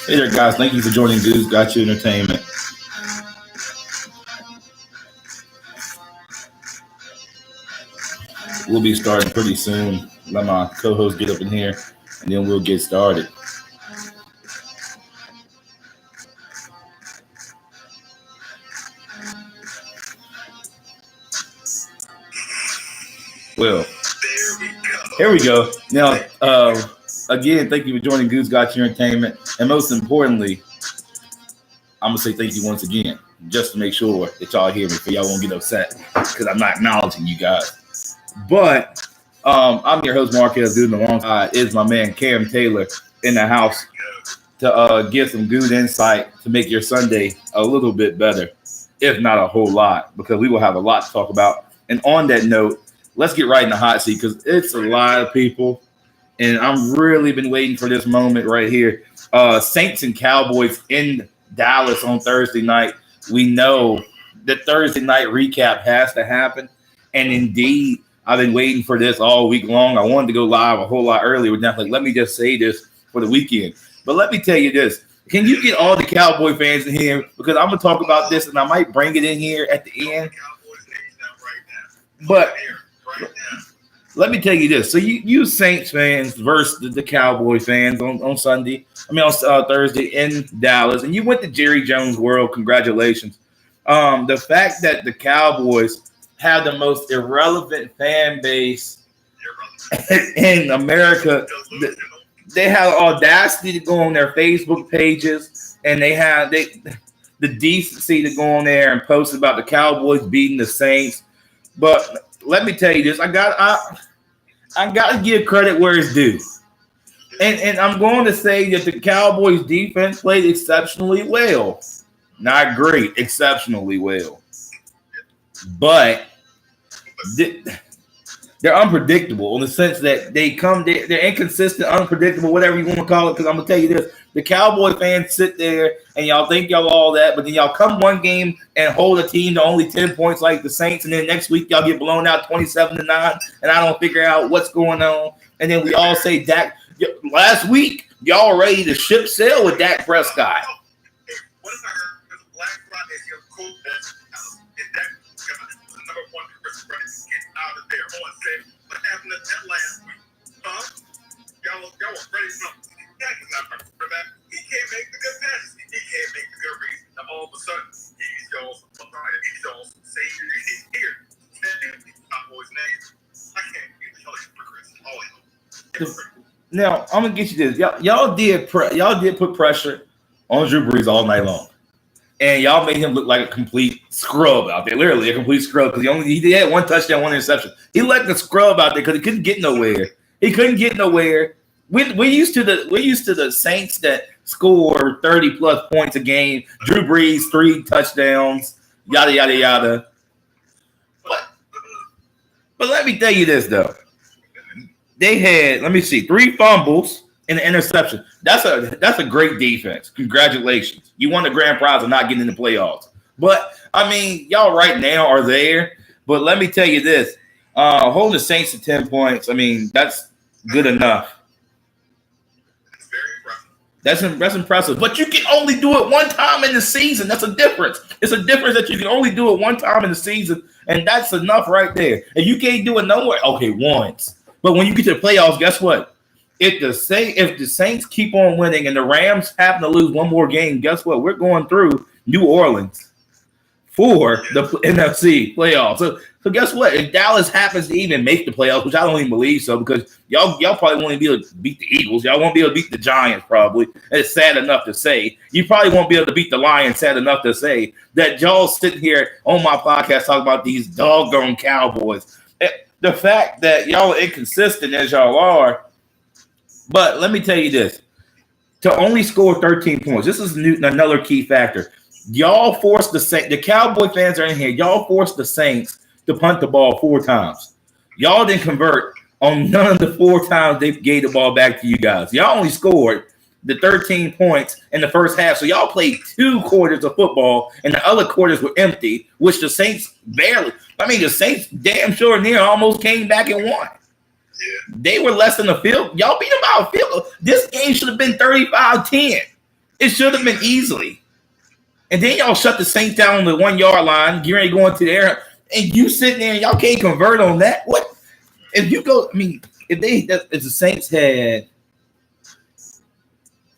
Hey there, guys. Thank you for joining Goode Got You Entertainment. We'll be starting pretty soon. Let my co-host get up in here, and then we'll get started. Well, here we go. Now, again, thank you for joining Goode Got You Entertainment, and most importantly, I'm gonna say thank you once again, just to make sure that y'all hear me, so y'all won't get upset because I'm not acknowledging you guys. But I'm your host, Marquez Goode, and alongside is my man Cam Taylor in the house to give some good insight to make your Sunday a little bit better, if not a whole lot, because we will have a lot to talk about. And on that note, let's get right in the hot seat because it's a lot of people, and I'm really been waiting for this moment right here. Saints and Cowboys in Dallas on Thursday night. We know the Thursday night recap has to happen, and indeed, I've been waiting for this all week long. I wanted to go live a whole lot earlier. Definitely, let me just say this for the weekend. But let me tell you this. Can you get all the Cowboy fans in here? Because I'm going to talk about this, and I might bring it in here at the end. But let me tell you this. So you Saints fans versus the Cowboy fans on Sunday. On Thursday in Dallas. And you went to Jerry Jones World. Congratulations. The fact that the Cowboys have the most irrelevant fan base in America. They have the audacity to go on their Facebook pages, and they have the decency to go on there and post about the Cowboys beating the Saints. But let me tell you this: I got to give credit where it's due, and I'm going to say that the Cowboys defense played exceptionally well, not great, exceptionally well, but they're unpredictable in the sense that they're inconsistent, unpredictable, whatever you want to call it. Because I'm gonna tell you this: the Cowboy fans sit there and y'all think y'all all that, but then y'all come one game and hold a team to only 10 points like the Saints, and then next week y'all get blown out 27-9, and I don't figure out what's going on. And then we all say Dak. Last week y'all ready to ship sail with Dak Prescott. What happened to that last week? Y'all was ready for something. Dak is not ready for that. He can't make the good passes. He can't make the good reads. Now all of a sudden, he's y'all's provider. He's y'all's savior. He's here. Cowboys name. I can't get the hell for Chris. All I know. Now I'm gonna get you this. Y'all did put pressure on Drew Brees all night long. And y'all made him look like a complete scrub out there, literally a complete scrub, because he had one touchdown, one interception. He let the scrub out there because he couldn't get nowhere. We're used to the Saints that score 30 plus points a game. Drew Brees 3 touchdowns, yada yada yada. But let me tell you this though, they had 3 fumbles and an interception. That's a great defense. Congratulations. You won the grand prize of not getting in the playoffs. But, y'all right now are there. But let me tell you this. Holding the Saints to 10 points, that's good enough. That's impressive. But you can only do it one time in the season. That's a difference. It's a difference that you can only do it one time in the season, and that's enough right there. And you can't do it nowhere. Okay, once. But when you get to the playoffs, guess what? If the Saints keep on winning and the Rams happen to lose one more game, guess what? We're going through New Orleans for the NFC playoffs. So guess what? If Dallas happens to even make the playoffs, which I don't even believe so, because y'all probably won't be able to beat the Eagles. Y'all won't be able to beat the Giants probably. It's sad enough to say. You probably won't be able to beat the Lions, sad enough to say, that y'all sitting here on my podcast talking about these doggone Cowboys. The fact that y'all are inconsistent as y'all are, but let me tell you this. To only score 13 points, this is another key factor. Y'all forced the Cowboy fans are in here. Y'all forced the Saints to punt the ball 4 times. Y'all didn't convert on none of the 4 times they gave the ball back to you guys. Y'all only scored the 13 points in the first half. So y'all played 2 quarters of football, and the other quarters were empty, which the Saints barely. The Saints damn sure near almost came back and won. They were less than a field. Y'all beat them by a field goal. This game should have been 35-10. It should have been easily. And then y'all shut the Saints down on the 1 yard line. You're ready going to the air. And you sitting there and y'all can't convert on that. What? If you go, I mean, if the Saints had,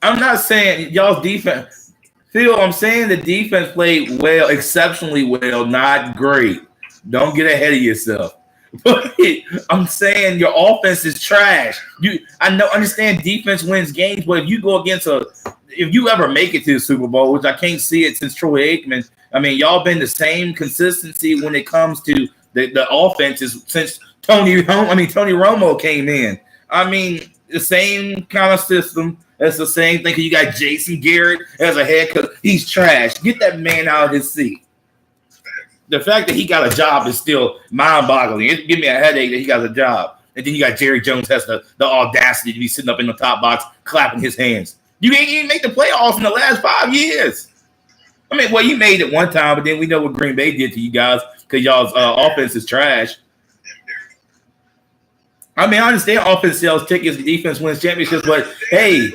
I'm not saying y'all's defense, Phil, I'm saying the defense played well, exceptionally well, not great. Don't get ahead of yourself. But I'm saying your offense is trash. Understand defense wins games, but if you go against if you ever make it to the Super Bowl, which I can't see it since Troy Aikman, I mean, y'all been the same consistency when it comes to the offenses since Tony Romo came in. I mean, the same kind of system. It's the same thing. You got Jason Garrett as a head coach. He's trash. Get that man out of his seat. The fact that he got a job is still mind-boggling. It give me a headache that he got a job. And then you got Jerry Jones has the audacity to be sitting up in the top box clapping his hands. You ain't even make the playoffs in the last 5 years. I mean, well, you made it one time, but then we know what Green Bay did to you guys because y'all's offense is trash. I mean, I understand offense sells tickets, defense wins championships, but hey.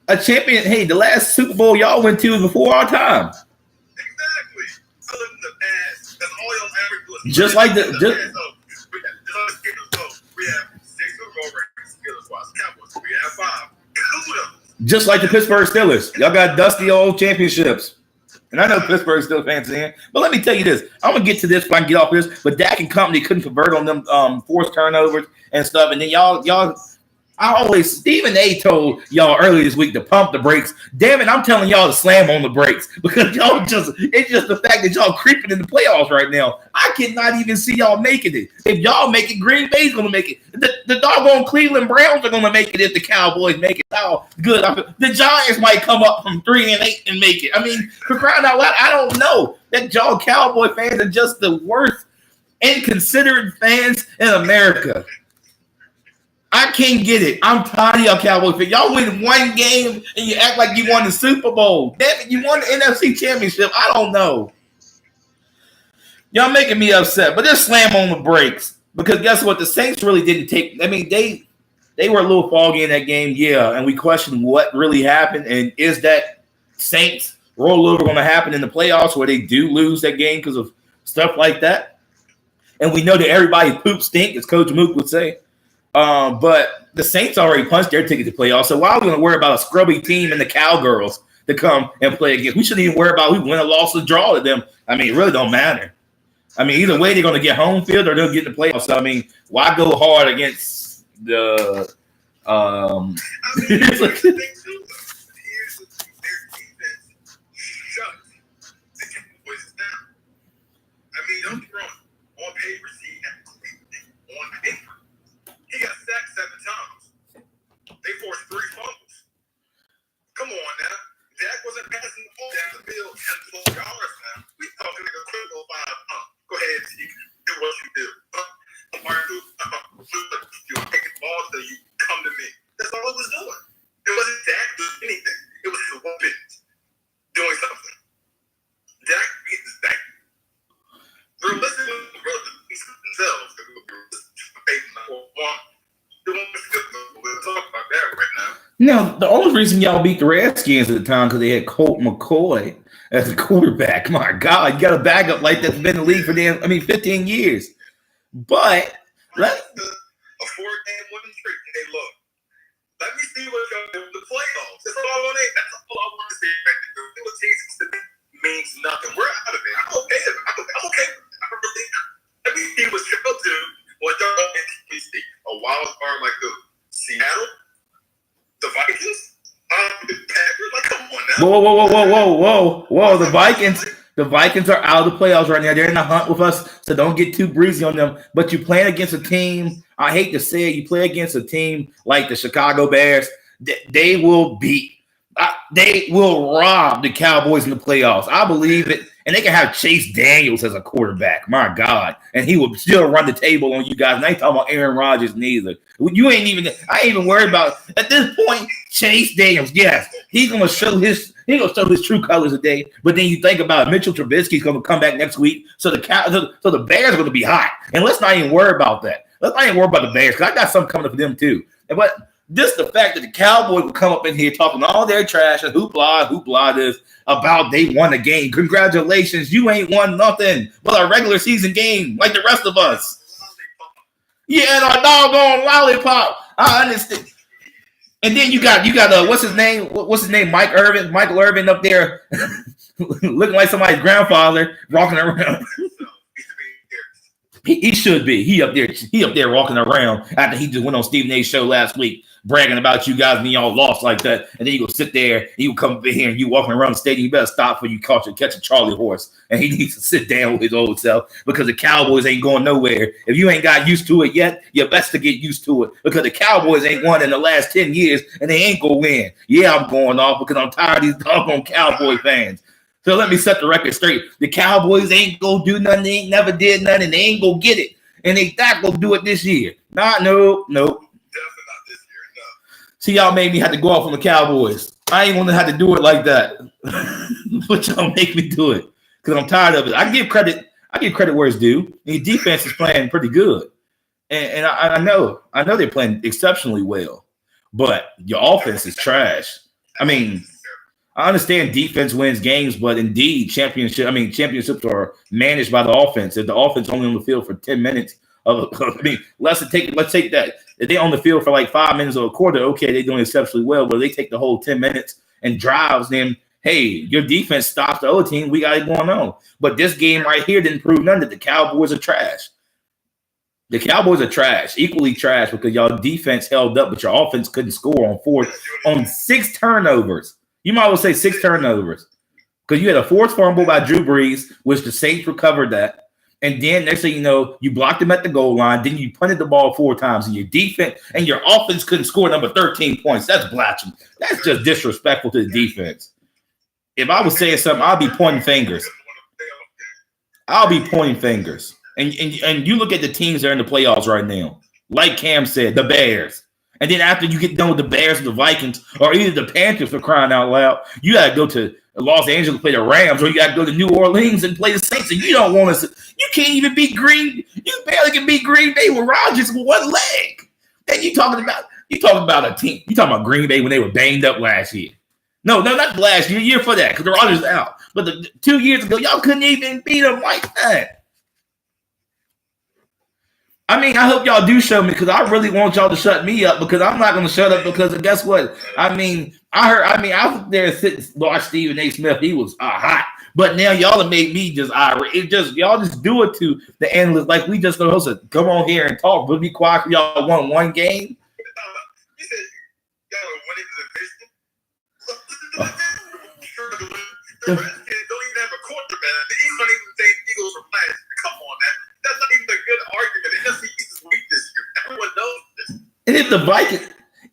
A champion, hey, the last Super Bowl y'all went to was before our time. Exactly. I live in the past. That's all y'all ever do. Just like the. We have 6 Super Bowl rings. Cowboys. We have 5. Just like the Pittsburgh Steelers. Y'all got dusty old championships. And I know Pittsburgh still fans in. But let me tell you this. I'm going to get to this if I can get off this. But Dak and company couldn't convert on them forced turnovers and stuff. And then y'all Stephen A told y'all earlier this week to pump the brakes. Damn it, I'm telling y'all to slam on the brakes because it's just the fact that y'all creeping in the playoffs right now. I cannot even see y'all making it. If y'all make it, Green Bay's going to make it. The doggone Cleveland Browns are going to make it if the Cowboys make it. Oh, good. The Giants might come up from 3-8 and make it. I mean, for crying out loud, I don't know. That y'all Cowboy fans are just the worst inconsiderate fans in America. I can't get it. I'm tired of y'all Cowboys fans. Y'all win one game and you act like you won the Super Bowl. Damn it, you won the NFC Championship. I don't know. Y'all making me upset, but just slam on the brakes. Because guess what? The Saints really didn't take – I mean, they were a little foggy in that game, yeah, and we questioned what really happened. And is that Saints rollover going to happen in the playoffs where they do lose that game because of stuff like that? And we know that everybody poop stink, as Coach Mook would say. But the Saints already punched their ticket to playoffs, so why are we going to worry about a scrubby team and the Cowgirls to come and play again? We shouldn't even worry about who win a loss or draw to them. I mean, it really don't matter. I mean, either way, they're going to get home field or they'll get the playoffs. So, I mean, why go hard against the don't get wrong. On paper, on paper. He got sacked 7 times. They forced 3 fumbles. Come on now. Dak wasn't passing the ball down the field 10, 12 yards now. We talking like a critical 5. Go ahead, Steve. Do what you do. You take the ball so you come to me. That's all it was doing. It wasn't Dak doing anything. It was the weapons doing something. Dak beat the Dak. They're listening to themselves. We'll talk about that right now. No, the only reason y'all beat the Redskins at the time because they had Colt McCoy as a quarterback. My God, you got a backup like that's been in the league for 15 years. But a 4-game winning streak. Hey, look, let me see what y'all do in the playoffs. That's all I want to see. What season to me means nothing. We're out of it. I'm okay. Let me see what y'all do. What y'all can see. A wild card like the Seattle, the Vikings, the Packers. Like, come on now. Whoa. The Vikings are out of the playoffs right now. They're in the hunt with us, so don't get too breezy on them. But you playing against a team, I hate to say it, you play against a team like the Chicago Bears, they will rob the Cowboys in the playoffs. I believe it. And they can have Chase Daniels as a quarterback. My God. And he will still run the table on you guys. And I ain't talking about Aaron Rodgers neither. I ain't even worried about, at this point, Chase Daniels. Yes, he's going to show his He gonna show his true colors today. But then you think about it, Mitchell Trubisky's gonna come back next week, so the Bears are gonna be hot. And let's not even worry about that. Let's not even worry about the Bears because I got something coming up for them too. But just the fact that the Cowboys will come up in here talking all their trash and hoopla this about they won a game. Congratulations, you ain't won nothing but a regular season game like the rest of us. Yeah, and our doggone lollipop. I understand. And then you got what's his name? What's his name? Michael Irvin up there looking like somebody's grandfather walking around. He should be. He up there walking around after he just went on Stephen A's show last week, bragging about you guys and y'all lost like that. And then you go sit there, you come up here and you walking around the stadium, you better stop before you catch a Charlie horse. And he needs to sit down with his old self because the Cowboys ain't going nowhere. If you ain't got used to it yet, you're best to get used to it because the Cowboys ain't won in the last 10 years and they ain't gonna win. Yeah, I'm going off because I'm tired of these doggone Cowboy fans. So let me set the record straight. The Cowboys ain't gonna do nothing. They ain't never did nothing. They ain't gonna get it. And they not gonna do it this year. No. Definitely not this year, no. See, y'all made me have to go off on the Cowboys. I ain't gonna have to do it like that. But y'all make me do it. Because I'm tired of it. I give credit where it's due. The defense is playing pretty good. And I know they're playing exceptionally well. But your offense is trash. I mean, I understand defense wins games, but indeed championships are managed by the offense. If the offense only on the field for 10 minutes, let's take that. If they're on the field for like 5 minutes or a quarter, okay, they're doing exceptionally well. But they take the whole 10 minutes and drives, then hey, your defense stops the other team. We got it going on. But this game right here didn't prove none that the Cowboys are trash. The Cowboys are trash, equally trash because y'all defense held up, but your offense couldn't score on 6 turnovers. You might as well say 6 turnovers because you had a forced fumble by Drew Brees, which the Saints recovered that. And then next thing you know, you blocked him at the goal line. Then you punted the ball 4 times, and your defense and your offense couldn't score number 13 points. That's blasphemy. That's just disrespectful to the defense. If I was saying something, I'll be pointing fingers. And you look at the teams that are in the playoffs right now. Like Cam said, the Bears. And then after you get done with the Bears or the Vikings or either the Panthers for crying out loud, you got to go to Los Angeles to play the Rams or you got to go to New Orleans and play the Saints. And you don't want to – you can't even beat Green – you barely can beat Green Bay with Rodgers with one leg. Then you talking about a team – you talking about Green Bay when they were banged up last year. No, not last year. Year for that because the Rodgers out. But 2 years ago, y'all couldn't even beat them like that. I mean, I hope y'all do show me because I really want y'all to shut me up because I'm not going to shut up because guess what? I was there sitting watch Stephen A. Smith. He was hot. But now y'all have made me just irate. Y'all just do it to the analysts like we just supposed to come on here and talk. But be quiet. Y'all won one game. You said y'all winning the division. The Redskins don't even have a quarterback. The Eagles don't even think Eagles are playing. Come on, man. That's not even a good argument. It just Eagles weak this year. Everyone knows this. And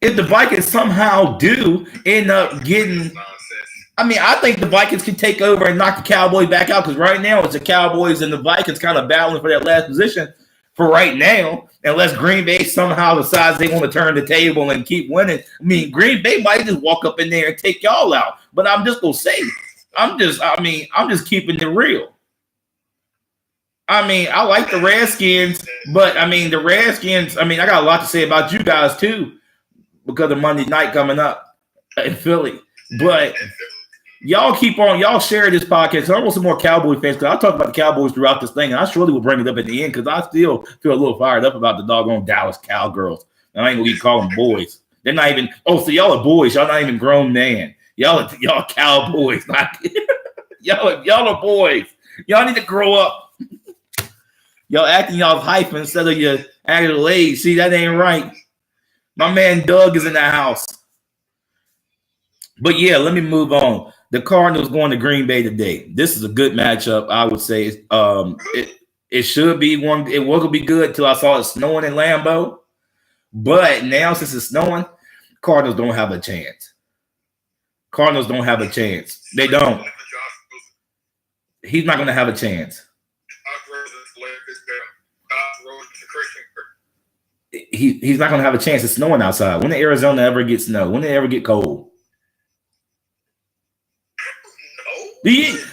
if the Vikings somehow do end up getting, I think the Vikings can take over and knock the Cowboys back out because right now it's the Cowboys and the Vikings kind of battling for that last position for right now. Unless Green Bay somehow decides they want to turn the table and keep winning. I mean, Green Bay might just walk up in there and take y'all out. But I'm just gonna say, I'm just keeping it real. I like the Redskins, but the Redskins, I got a lot to say about you guys too because of Monday night coming up in Philly. But y'all y'all share this podcast. I want some more Cowboy fans because I talk about the Cowboys throughout this thing, and I surely will bring it up at the end because I still feel a little fired up about the doggone Dallas Cowgirls. And I ain't gonna keep calling them boys. They're not even. Oh, so y'all are boys. Y'all not even grown man. Y'all Cowboys. y'all are boys. Y'all need to grow up. Y'all acting y'all hype instead of your actual age. See, that ain't right. My man Doug is in the house. But yeah, let me move on. The Cardinals going to Green Bay today. This is a good matchup, I would say. It should be one. It was gonna be good until I saw it snowing in Lambeau. But now since it's snowing, Cardinals don't have a chance. Cardinals don't have a chance. They don't. He's not gonna have a chance. He's not going to have a chance. It's snowing outside. When did Arizona ever get snow? When did it ever get cold?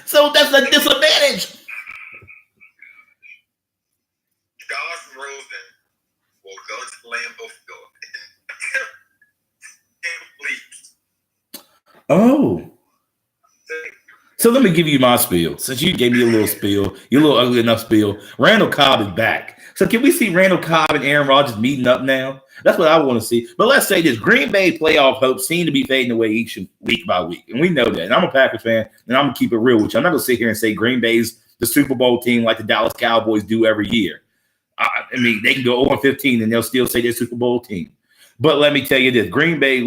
So that's a disadvantage. Josh Rosen will go to Lambeau Field and Oh. So let me give you my spiel. Since you gave me a little spiel, your little ugly enough spiel, Randall Cobb is back. So can we see Randall Cobb and Aaron Rodgers meeting up now? That's what I want to see. But let's say this: Green Bay playoff hopes seem to be fading away each week by week, and we know that. And I'm a Packers fan, and I'm gonna keep it real with you. I'm not gonna sit here and say Green Bay's the Super Bowl team like the Dallas Cowboys do every year. I mean, they can go 0-15 and they'll still say they're Super Bowl team. But let me tell you this: Green Bay,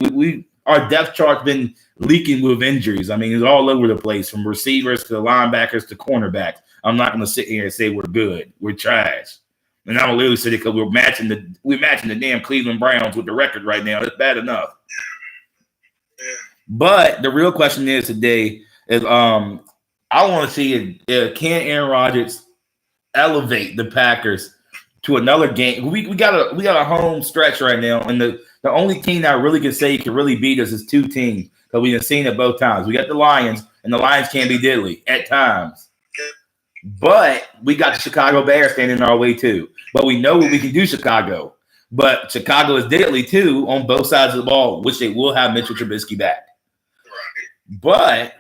our depth chart's been leaking with injuries. I mean, it's all over the place, from receivers to linebackers to cornerbacks. I'm not going to sit here and say we're good. We're trash. And I'm literally saying it because we're matching the damn Cleveland Browns with the record right now. It's bad enough. But the real question is today is I want to see if can Aaron Rodgers elevate the Packers to another game. We got a home stretch right now, and the only team that I really can say can really beat us is two teams, because we've seen it both times. We got the Lions, and the Lions can be diddly at times. But we got the Chicago Bears standing in our way too. But we know what we can do, Chicago. But Chicago is diddly too on both sides of the ball, which they will have Mitchell Trubisky back. But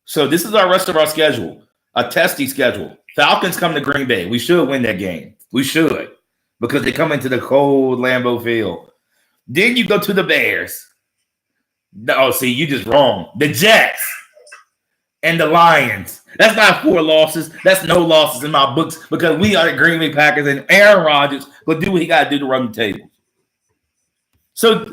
so this is our rest of our schedule, a testy schedule. Falcons come to Green Bay. We should win that game. We should, because they come into the cold Lambeau Field. Then you go to the Bears. No, see, you just wrong. The Jets and the Lions. That's not 4 losses. That's no losses in my books, because we are the Green Bay Packers, and Aaron Rodgers will do what he got to do to run the table. So,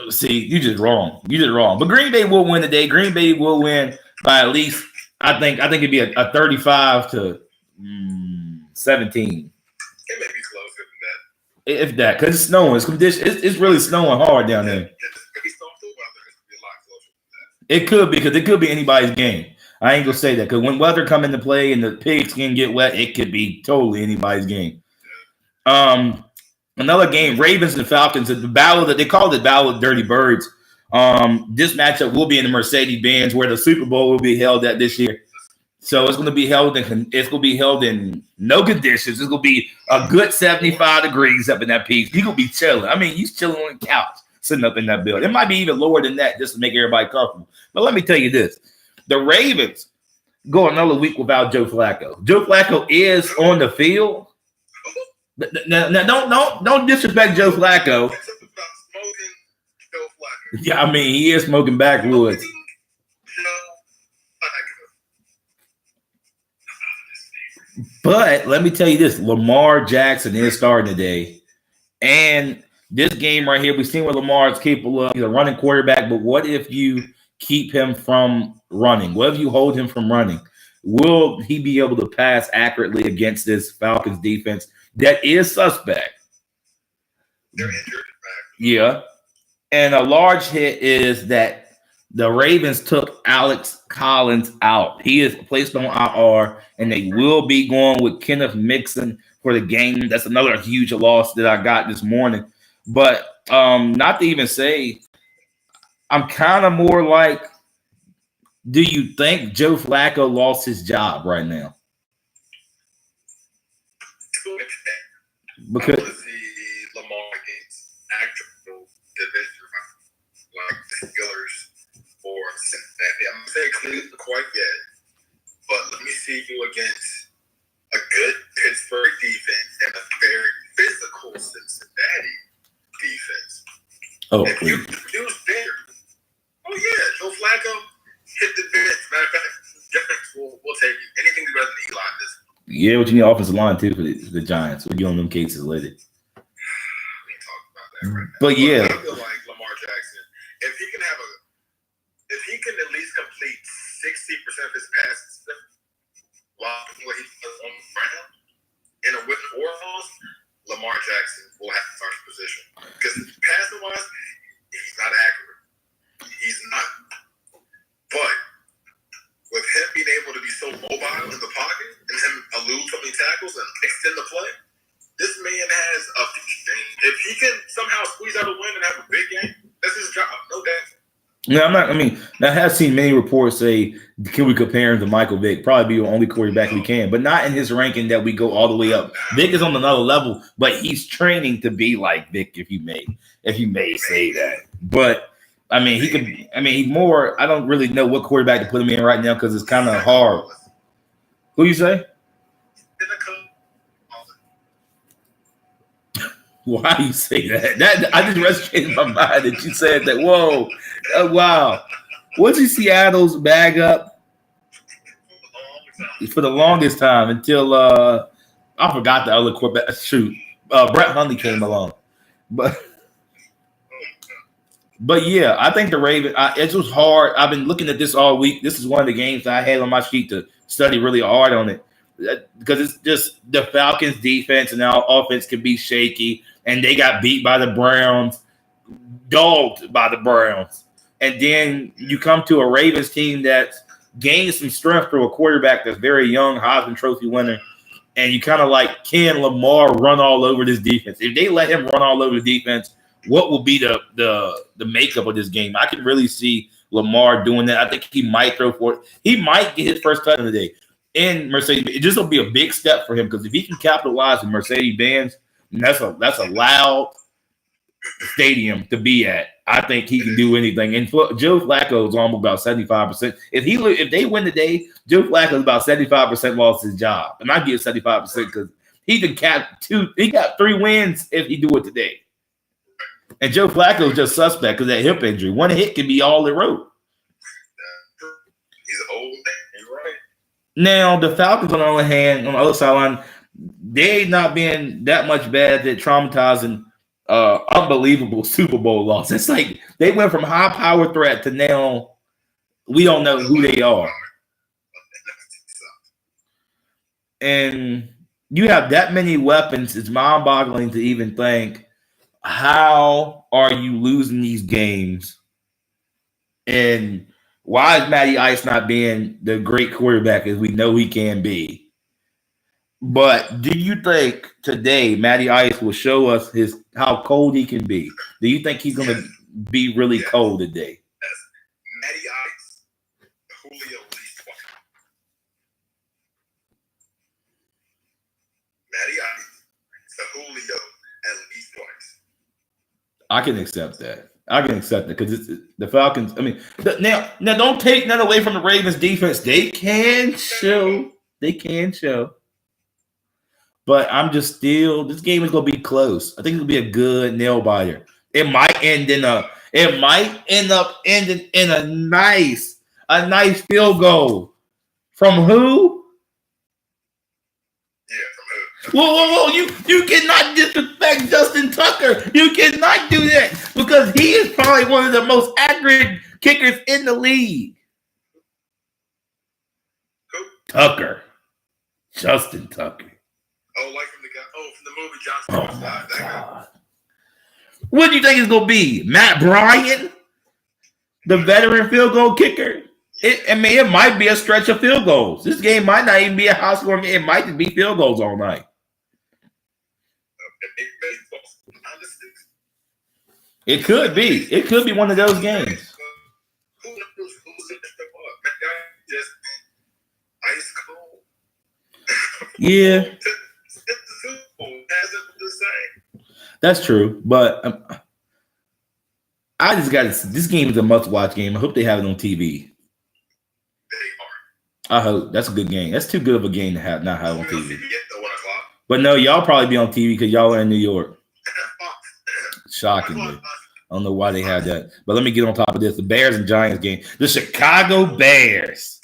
see, you just wrong. You just wrong. But Green Bay will win today. Green Bay will win by at least, I think it'd be a 35-17. It may be closer than that. If that, because it's snowing. It's really snowing hard down there. It could be, because it could be anybody's game. I ain't gonna say that, because when weather come into play and the pigskin get wet, it could be totally anybody's game. Another game, Ravens and Falcons, the battle that they call the Battle of Dirty Birds. This matchup will be in the Mercedes-Benz, where the Super Bowl will be held at this year. So it's going to be held in no conditions. It's going to be a good 75 degrees up in that piece. You're going to be chilling. I mean, you chilling on the couch, sitting up in that building. It might be even lower than that, just to make everybody comfortable. But let me tell you this. The Ravens go another week without Joe Flacco. Joe Flacco is on the field. Now don't disrespect Joe Flacco. Yeah, I mean, he is smoking backwoods. But let me tell you this: Lamar Jackson is starting today, and this game right here, we've seen what Lamar is capable of. He's a running quarterback, but what if you keep him from running? What if you hold him from running? Will he be able to pass accurately against this Falcons defense that is suspect? They're injured. Yeah. And a large hit is that the Ravens took Alex Collins out. He is placed on IR, and they will be going with Kenneth Mixon for the game. That's another huge loss that I got this morning. But not to even say, I'm kind of more like, do you think Joe Flacco lost his job right now? Because I want to see Lamar against actual division like the Steelers or Cincinnati. I'm gonna say Cleveland quite yet, but let me see you against a good Pittsburgh defense and a very physical Cincinnati defense. oh, If you produce there, oh yeah, Joe Flacco hit the bench. Matter of fact, we'll take it. Anything rather than Eli this. yeah, what you need offensive line too for the Giants. We'll get on them cases later. We ain't talking about that right now. But yeah, I feel like Lamar Jackson, if he can at least complete 60% of his passes while doing what he does on the ground in a win or loss, Lamar Jackson will have to start his position. Because passing wise, he's not accurate. He's not. But with him being able to be so mobile in the pocket and him elude so many tackles and extend the play, this man has a future game. If he can somehow squeeze out a win and have a big game, that's his job, no doubt. No, I'm not. I mean, I have seen many reports say, "Can we compare him to Michael Vick?" Probably be the only quarterback we can, but not in his ranking that we go all the way up. Vick is on another level, but he's training to be like Vick, if you may say that. But I mean, he could. I mean, he more. I don't really know what quarterback to put him in right now because it's kind of hard. Who you say? Why do you say that? That I just resonated in my mind that you said that. Whoa, wow. What's he Seattle's bag up for the longest time until I forgot the other quarterback. Shoot, Brett Hundley came along, but yeah, I think the Ravens. It was hard. I've been looking at this all week. This is one of the games I had on my sheet to study really hard on it because it's just the Falcons' defense and our offense can be shaky, and they got beat by the Browns, dogged by the Browns. And then you come to a Ravens team that's gained some strength through a quarterback that's very young, Heisman Trophy winner. And you kind of like, can Lamar run all over this defense? If they let him run all over the defense, what will be the makeup of this game? I can really see Lamar doing that. I think he might throw for it. He might get his first touchdown today in Mercedes. It just will be a big step for him because if he can capitalize in Mercedes-Benz, that's a loud stadium to be at. I think he can do anything. And Joe Flacco is almost about 75%. If they win today, Joe Flacco is about 75% lost his job. And I give 75% because he can cap he got 3 wins if he do it today. And Joe Flacco is just suspect because that hip injury. One hit can be all it wrote. He's old man. You're right. Now, the Falcons, on the other hand, on the other sideline, they not being that much bad at traumatizing unbelievable Super Bowl loss. It's like they went from high power threat to now we don't know who they are. And you have that many weapons, it's mind-boggling to even think, how are you losing these games? And why is Matty Ice not being the great quarterback as we know he can be? But do you think today Matty Ice will show us how cold he can be? Do you think he's going to be really cold today? Matty Ice, Julio least twice. Matty Ice, Julio at least twice. I can accept that. I can accept that because it's the Falcons. I mean, now don't take none away from the Ravens defense. They can show. But I'm just still. This game is gonna be close. I think it'll be a good nail biter. It might end up ending in a nice field goal. From who? Yeah, from who? Whoa! You cannot disrespect Justin Tucker. You cannot do that because he is probably one of the most accurate kickers in the league. Who? Tucker. Justin Tucker. Oh, like from the movie Johnson. Oh my God. What do you think it's gonna be? Matt Bryan, the veteran field goal kicker? It might be a stretch of field goals. This game might not even be a high scoring game. It might just be field goals all night. It could be. It could be one of those games. Ice cold. Yeah. That's true, but I just got to. This game is a must-watch game. I hope they have it on TV. I hope that's a good game. That's too good of a game to not have on TV. But no, y'all probably be on TV because y'all are in New York. Shockingly, I don't know why they had that. But let me get on top of this: the Bears and Giants game. The Chicago Bears.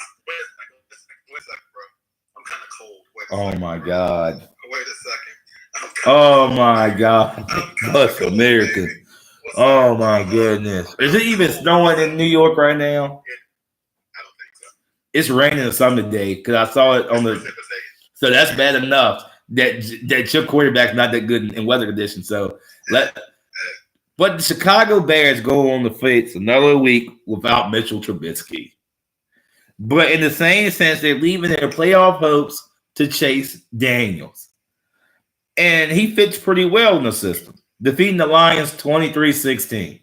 I'm kind of cold. Oh my God. Wait a second. Oh my God. Bless America. Oh my goodness. Is it even snowing in New York right now? I don't think so. It's raining or something today because I saw it on the. So that's bad enough that your quarterback's not that good in weather conditions. So but the Chicago Bears go on the face another week without Mitchell Trubisky. But in the same sense, they're leaving their playoff hopes to Chase Daniels. And he fits pretty well in the system, defeating the Lions 23-16.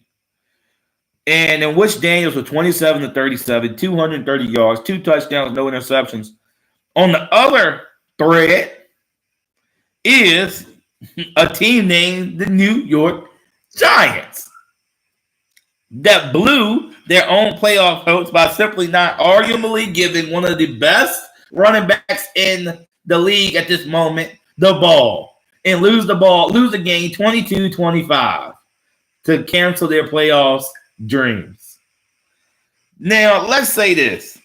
And in which Daniels was 27 to 37, 230 yards, 2 touchdowns, no interceptions. On the other thread is a team named the New York Giants that blew their own playoff hopes by simply not arguably giving one of the best running backs in the league at this moment the ball and lose the game 22-25 to cancel their playoffs dreams. Now, let's say this.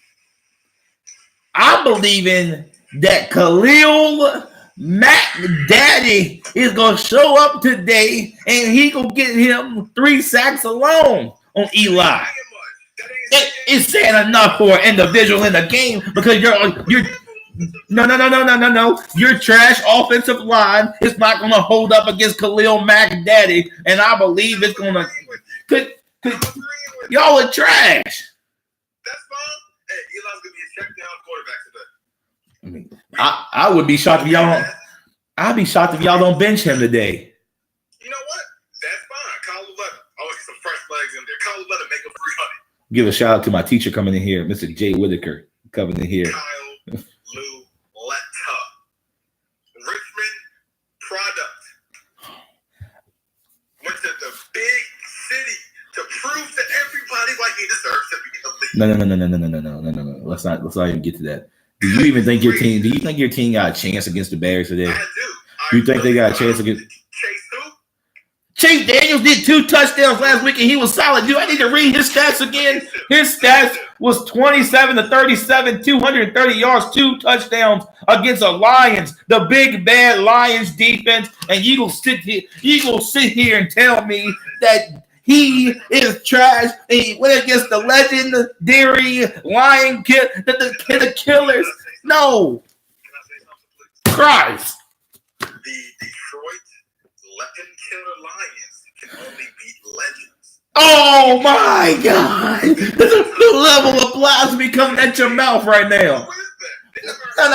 I'm believing that Khalil Mack Daddy is going to show up today and he going to get him 3 sacks alone on Eli. It's saying enough for an individual in the game because you're no. Your trash offensive line is not going to hold up against Khalil Mack Daddy, and I believe it's going to. Y'all are trash. That's fine. Hey, Eli's gonna be a check down quarterback today. I mean, I would be shocked if y'all don't. I'd be shocked if y'all don't bench him today. You know what? That's fine. Kyle Levin. Oh, he's some fresh legs in there. Kyle Levin make him 300. Give a shout out to my teacher coming in here, Mr. Jay Whitaker, coming in here. Kyle Luletta. Richmond product. Went to the big city to prove to everybody why he deserves to be the leader. No. Let's not even get to that. Do you even think your team? Do you think your team got a chance against the Bears today? I do. You think they got a chance against Chase who? Chase Daniels did 2 touchdowns last week and he was solid. Do I need to read his stats again? His stats was 27 to 37, 230 yards, 2 touchdowns against the Lions, the big bad Lions defense. And you gonna sit here and tell me that he is trash. And he went against the legendary Lion Kid, the Killers. No. Can I say something, please? Christ. The Detroit Legend Killer Lions can only beat legends. Oh my God! There's a new level of blasphemy coming at your mouth right now. What is that?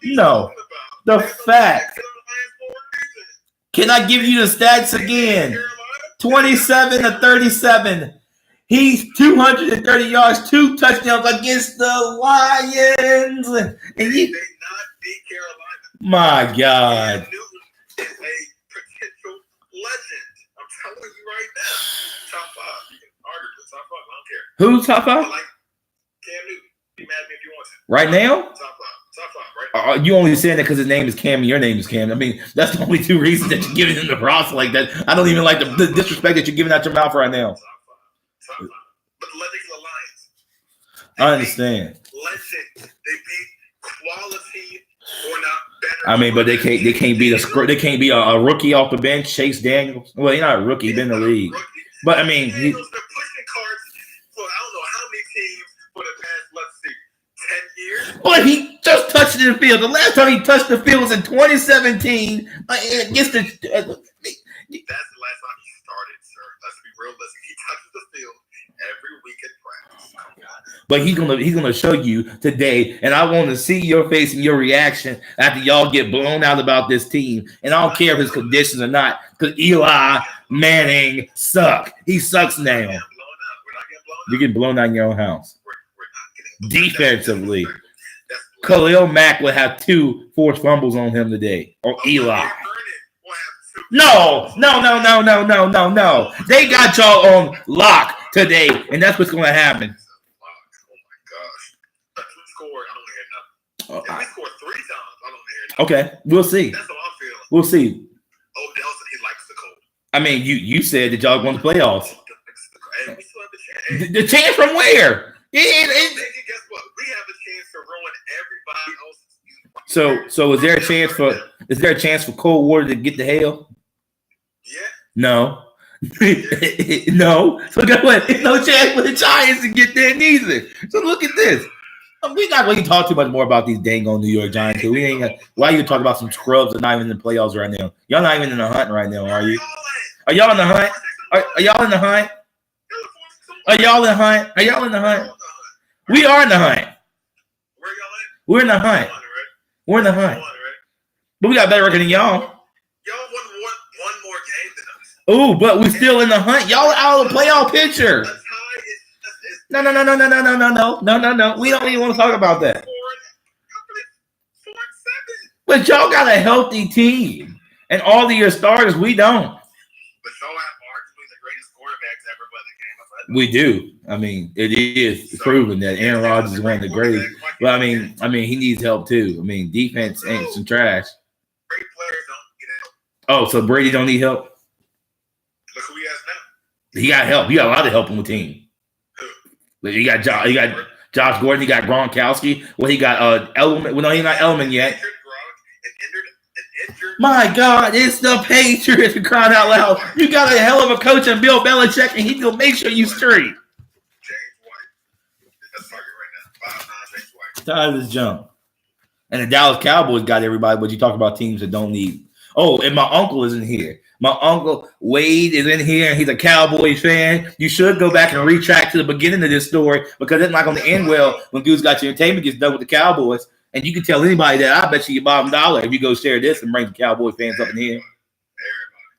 No. The fact. Can I give you the stats again? 27 to 37. He's 230 yards, 2 touchdowns against the Lions. And They did not beat Carolina. my God. Cam Newton is a potential legend. I'm telling you right now. Top 5. You can argue with top 5. I don't care. Who's top 5? I like Cam Newton. Be mad at me if you want to. Right now? Top 5. Top 5, right? You only saying that because his name is Cam and your name is Cam. I mean, that's the only 2 reasons that you're giving him the props like that. I don't even like the disrespect that you're giving out your mouth right now. Top 5. But the legends are Lions. I understand. Legends. They beat quality or not better. I mean, but they can't beat a rookie off the bench, Chase Daniels. Well, he's not a rookie, he's been in the league. But I mean, Daniels been pushing cards for I don't know how many teams for the past, let's see, 10 years. but he just touched it in the field. The last time he touched the field was in 2017 against the. That's the last time he started, sir. Let's be realistic. He touches the field every week at practice. Come on. But he's gonna show you today, and I want to see your face and your reaction after y'all get blown out about this team. And I don't care if his conditions or not, because Eli Manning suck. He sucks now. We're not getting blown out. You're getting blown out in your own house. We're not getting blown out. Defensively, That's Khalil Mack will have 2 forced fumbles on him today, or Eli. No. They got y'all on lock today, and that's what's going to happen. Oh my gosh. If we score, I don't hear nothing. If we score 3 times, I don't hear nothing. Okay, we'll see. That's how I'm feeling. We'll see. Odell said he likes the cold. I mean, you said that y'all going to playoffs. Hey, we still have a chance. The chance from where? Guess what? We have a chance to ruin everybody else's. So is there a chance for cold water to get to hell? Yeah. No. No. So guess what? There's no chance for the Giants to get there neither. So look at this. We're not going to talk too much more about these dang on New York Giants. We ain't. Why you talk about some scrubs that are not even in the playoffs right now? Y'all not even in the hunt right now, are you? Are y'all in the hunt? Are y'all in the hunt? Are y'all in the hunt? Are y'all in the hunt? We are in the hunt. Where y'all at? We're in the hunt. We're in the hunt. But we got a better record than y'all. Y'all won one more game than us. Oh, but we're still in the hunt. Y'all out of the playoff picture. No. We don't even want to talk about that. But y'all got a healthy team. And all of your starters, we don't. But y'all have arguably the greatest quarterbacks ever played the game of football. We do. I mean, it is proven that Aaron Rodgers is one of the greatest. But I mean, he needs help too. I mean, defense ain't some trash. Great players don't get help. Oh, so Brady don't need help? Look who he has now. He got help. He got a lot of help on the team. Who? He got Josh Gordon. He got Gronkowski. Well, he got Edelman. Well, no, he's not Edelman yet. My God, it's the Patriots for crying out loud. You got a hell of a coach in Bill Belichick, and he's going to make sure you straight. James White. That's target right now. 5'9" James White. Tired of this jump. And the Dallas Cowboys got everybody, but you talk about teams that don't need. Oh, and my uncle is in here. My uncle Wade is in here, and he's a Cowboys fan. You should go back and retract to the beginning of this story because it's not going to end well when Goode's Got Your Entertainment gets done with the Cowboys. And you can tell anybody that I bet you bottom dollar if you go share this and bring the Cowboy fans up in here.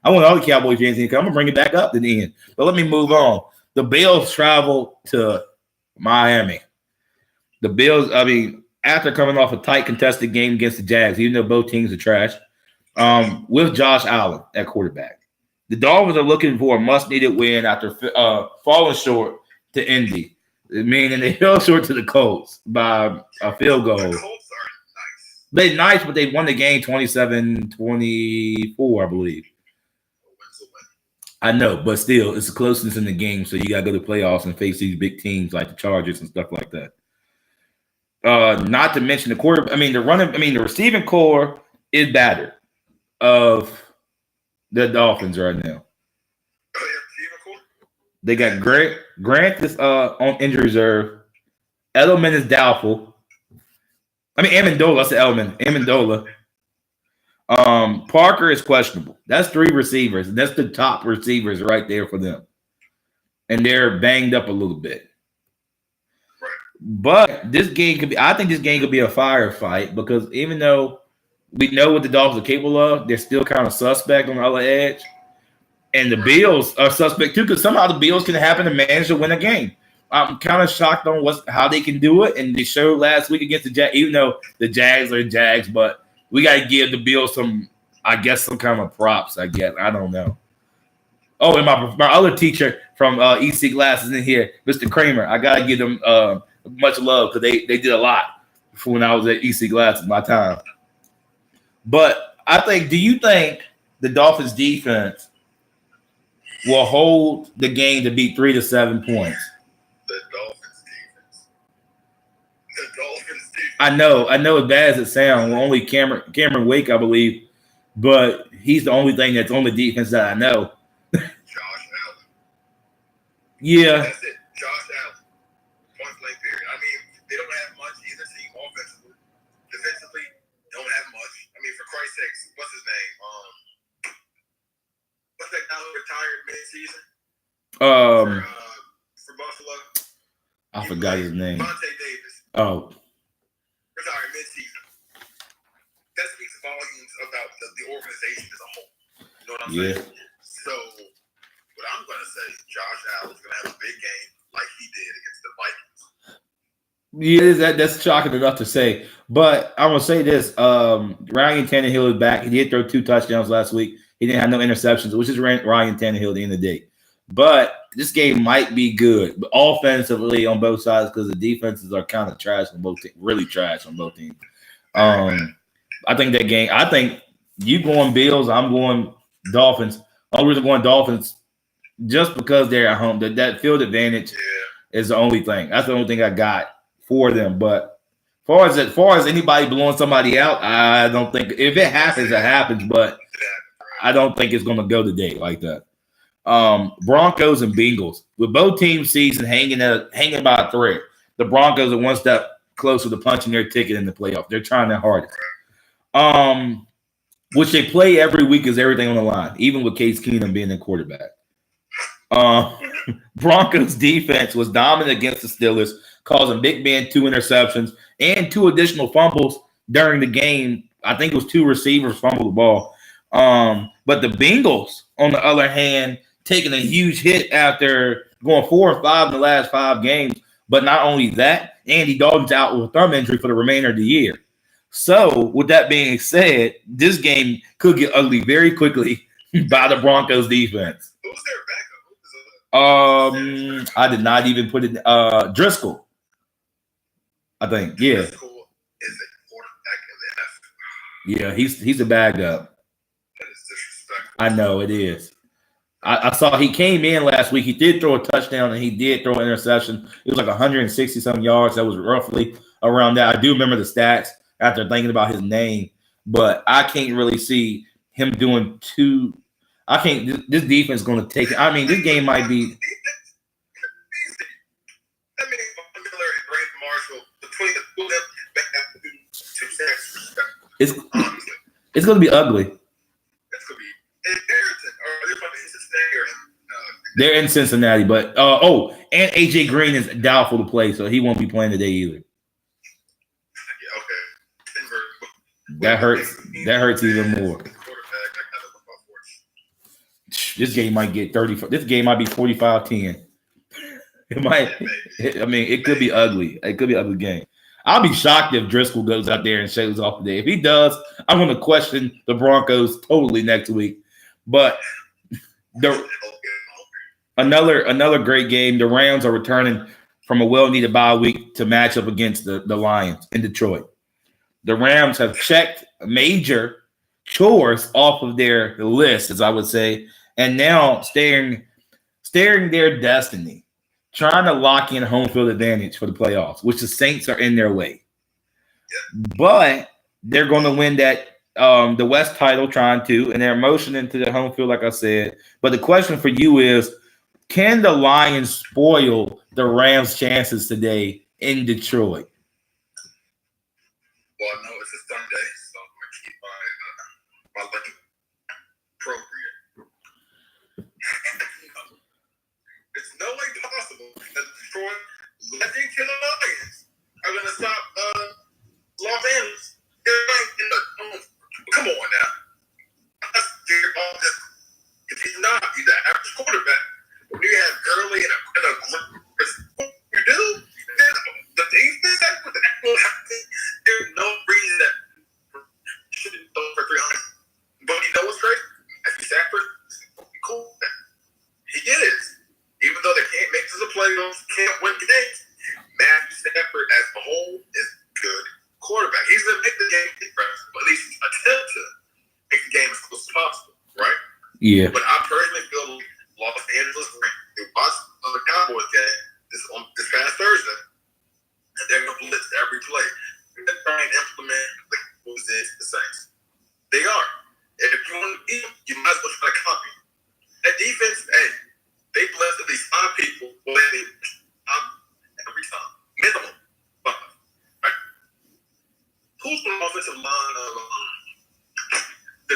I want all the Cowboy fans in here. I'm going to bring it back up to the end. But let me move on. The Bills travel to Miami. The Bills, I mean, after coming off a tight contested game against the Jags, even though both teams are trash, with Josh Allen at quarterback. The Dolphins are looking for a must-needed win after falling short to Indy, meaning they fell short to the Colts by a field goal. The Colts are nice. They're nice, but they won the game 27-24, I believe. I know, but still, it's a closeness in the game, so you got to go to playoffs and face these big teams like the Chargers and stuff like that. Not to mention the receiving core is battered of the Dolphins right now. They got Grant is on injury reserve. Edelman is doubtful. I mean, Amendola. I said Edelman. Amendola. Parker is questionable. That's 3 receivers. That's the top receivers right there for them. And they're banged up a little bit. But this game could be, I think this game could be a firefight because even though we know what the Dolphins are capable of, they're still kind of suspect on the other edge. And the Bills are suspect too because somehow the Bills can happen to manage to win a game. I'm kind of shocked on how they can do it. And they showed last week against the Jags, even though the Jags are Jags, but we got to give the Bills some kind of props, I guess. I don't know. Oh, and my other teacher from EC Glasses in here, Mr. Kramer. I got to give them much love because they did a lot for when I was at EC Glasses, my time. But do you think the Dolphins defense will hold the game to beat 3 to 7 points? The Dolphins defense. I know as bad as it sounds, only Cameron Wake, I believe, but he's the only thing that's on the defense that I know. Josh Allen. Yeah. That's it. Josh Allen. Point blank period. I mean, they don't have much either team offensively. Defensively, don't have much. I mean, for Christ's sakes, what's his name? What's that guy who retired mid-season? For Buffalo. I forgot his name. Vontae Davis. Oh. Retired mid-season. That speaks volumes about the organization as a whole. You know what I'm saying? So, what I'm going to say, Josh Allen's going to have a big game like he did against the Vikings. Yeah, that's shocking enough to say. But I'm going to say this. Ryan Tannehill is back. He did throw 2 touchdowns last week. He didn't have no interceptions, which is Ryan Tannehill at the end of the day. But this game might be good, but offensively on both sides because the defenses are kind of trash on both teams, really trash on both teams. I think that game. I think you going Bills. I'm going Dolphins. Only reason I'm going Dolphins just because they're at home. That field advantage is the only thing. That's the only thing I got for them. But as far as anybody blowing somebody out, I don't think if it happens, it happens. But I don't think it's going to go today like that. Broncos and Bengals with both teams' season hanging by a thread. The Broncos are one step closer to punching their ticket in the playoff. They're trying their hardest. Which they play every week is everything on the line, even with Case Keenum being the quarterback. Broncos defense was dominant against the Steelers, causing Big Ben 2 interceptions and 2 additional fumbles during the game. I think it was 2 receivers fumbled the ball. But the Bengals, on the other hand, taking a huge hit after going 4-5 in the last 5 games. But not only that, Andy Dalton's out with a thumb injury for the remainder of the year. So, with that being said, this game could get ugly very quickly by the Broncos defense. Who's their backup? I did not even put it. Driscoll, I think. Yeah. Driscoll is a quarterback in the NFL. Yeah, he's a backup. That is disrespectful. I know it is. I saw he came in last week. He did throw a touchdown and he did throw an interception. It was like 160 some yards. That was roughly around that. I do remember the stats after thinking about his name, but I can't really see him doing too. I can't. This defense is going to take it. I mean, this game might be. I mean, Miller and Brandon Marshall between the two of them, they have to do 2 sacks. Honestly, it's going to be ugly. It's going to be. And Harrison, or they're from Cincinnati. They're in Cincinnati, but and AJ Green is doubtful to play, so he won't be playing today either. Yeah, okay. Denver, that hurts even more. This game might get 30. This game might be 45-10. It might. I mean, it could be ugly. It could be an ugly game. I'll be shocked if Driscoll goes out there and shows off today. If he does, I'm going to question the Broncos totally next week. But another great game. The Rams are returning from a well-needed bye week to match up against the Lions in Detroit. The Rams have checked major chores off of their list, as I would say, and now staring their destiny, trying to lock in home field advantage for the playoffs, which the Saints are in their way. But they're going to win that the West title, trying to, and they're motioning to the home field, like I said. But the question for you is, can the Lions spoil the Rams' chances today in Detroit? Well, no, it's a Sunday, so I'm going to keep my lucky appropriate. It's no way possible that Detroit, legend to the Lions, are going to stop Los Angeles. Come on now. He's not. He's an average quarterback. When you have Gurley and a you do, then the defense, there's no reason that shouldn't go for 300. But you know what's great? Matthew Stafford is cool. He is. Even though they can't make it to the playoffs, can't win games, Matthew Stafford as a whole is good quarterback. He's going to make the game different, at least attempt to make the game as close as possible, right? Yeah. But I personally feel like Los Angeles, they watched the Cowboys game this past Thursday, and they're going to blitz every play. They're trying to implement the Saints. They are. And if you want to beat them, you might as well try to copy. That defense, hey, they blitz at least 5 people every time. Minimum 5. Right? Who's the offensive line of the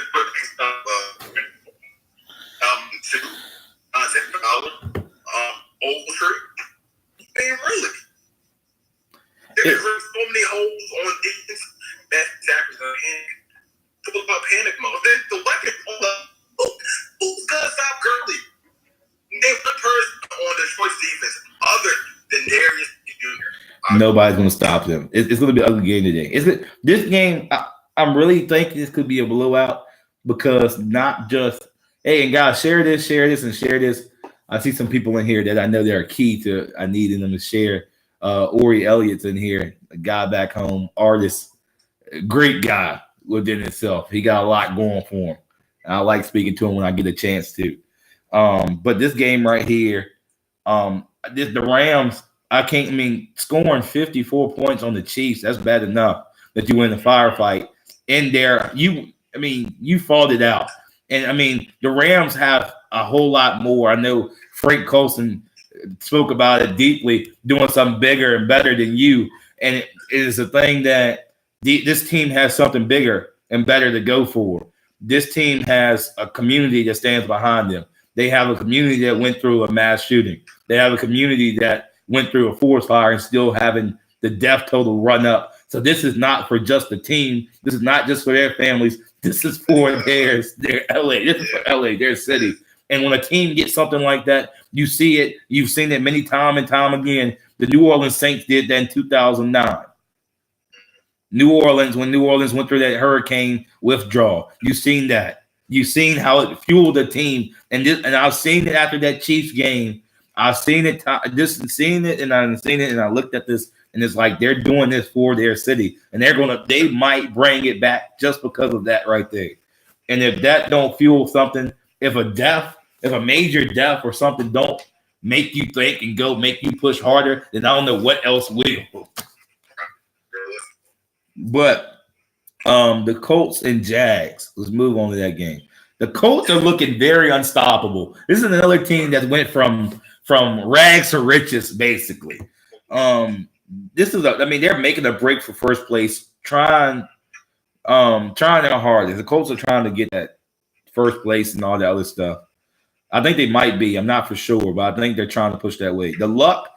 Ogletree? They ain't really. There's so many holes on defense that tackles are in. Talk about panic mode. The weapon pull up. Who's gonna stop Gurley? Name one person on Detroit's defense other than Darius Jr. Nobody's going to stop them. It's going to be an ugly game today. This game, I'm really thinking this could be a blowout because not just, hey, and guys, share this, and share this. I see some people in here that I know that are key to I needing them to share. Ori Elliott's in here, a guy back home, artist, great guy within itself. He got a lot going for him. I like speaking to him when I get a chance to. But this game right here, the Rams, scoring 54 points on the Chiefs, that's bad enough that you win the firefight. In there, you fought it out. And, the Rams have a whole lot more. I know Frank Colson spoke about it deeply, doing something bigger and better than you. And it is a thing that this team has something bigger and better to go for. This team has a community that stands behind them. They have a community that went through a mass shooting. They have a community that went through a forest fire and still having the death total run up. So this is not for just the team. This is not just for their families. This is for their LA. This is for LA, their city. And when a team gets something like that, you see it. You've seen it many time and time again. The New Orleans Saints did that in 2009. New Orleans, when New Orleans went through that hurricane withdrawal, you've seen that. You've seen how it fueled the team. And I've seen it after that Chiefs game. I've seen it, and I've seen it, and I looked at this, and it's like they're doing this for their city, and they might bring it back just because of that right there. And if that don't fuel something, if a major death or something don't make you think and make you push harder, then I don't know what else will. But the Colts and Jags, let's move on to that game. The Colts are looking very unstoppable. This is another team that went from rags to riches, basically. They're making a break for first place, trying their hardest. The Colts are trying to get that first place and all that other stuff. I think they might be. I'm not for sure, but I think they're trying to push that way. The luck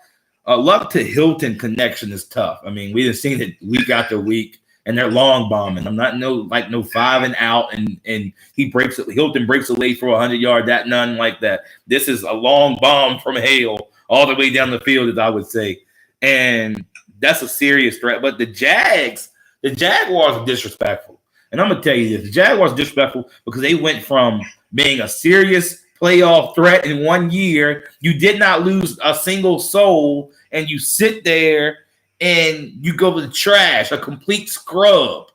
to Hilton connection is tough. I mean, we've seen it week after week, and they're long bombing. I'm not no 5 and out, and Hilton breaks away for 100-yard, nothing like that. This is a long bomb from hell all the way down the field, as I would say. And that's a serious threat. But the Jaguars are disrespectful. And I'm going to tell you this. The Jaguars are disrespectful because they went from being a serious playoff threat in 1 year. You did not lose a single soul, and you sit there and you go to the trash, a complete scrub.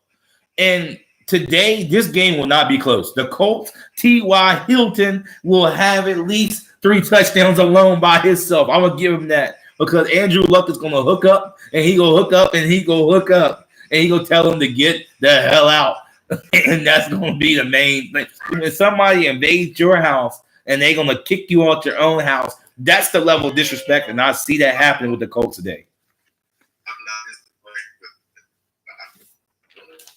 And today, this game will not be close. The Colts, T.Y. Hilton, will have at least 3 touchdowns alone by himself. I'm going to give him that because Andrew Luck is going to hook up, and he going to hook up, and he going to hook up, and he going to tell him to get the hell out. And that's going to be the main thing. When somebody invades your house and they're going to kick you out your own house, that's the level of disrespect, and I see that happening with the Colts today. I'm not disappointed with it.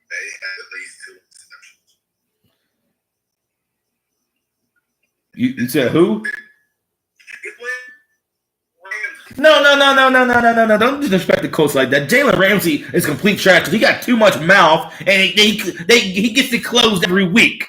They had at least 2 interceptions. You said who? No. Don't disrespect the Colts like that. Jalen Ramsey is complete trash because he got too much mouth, and he gets it closed every week.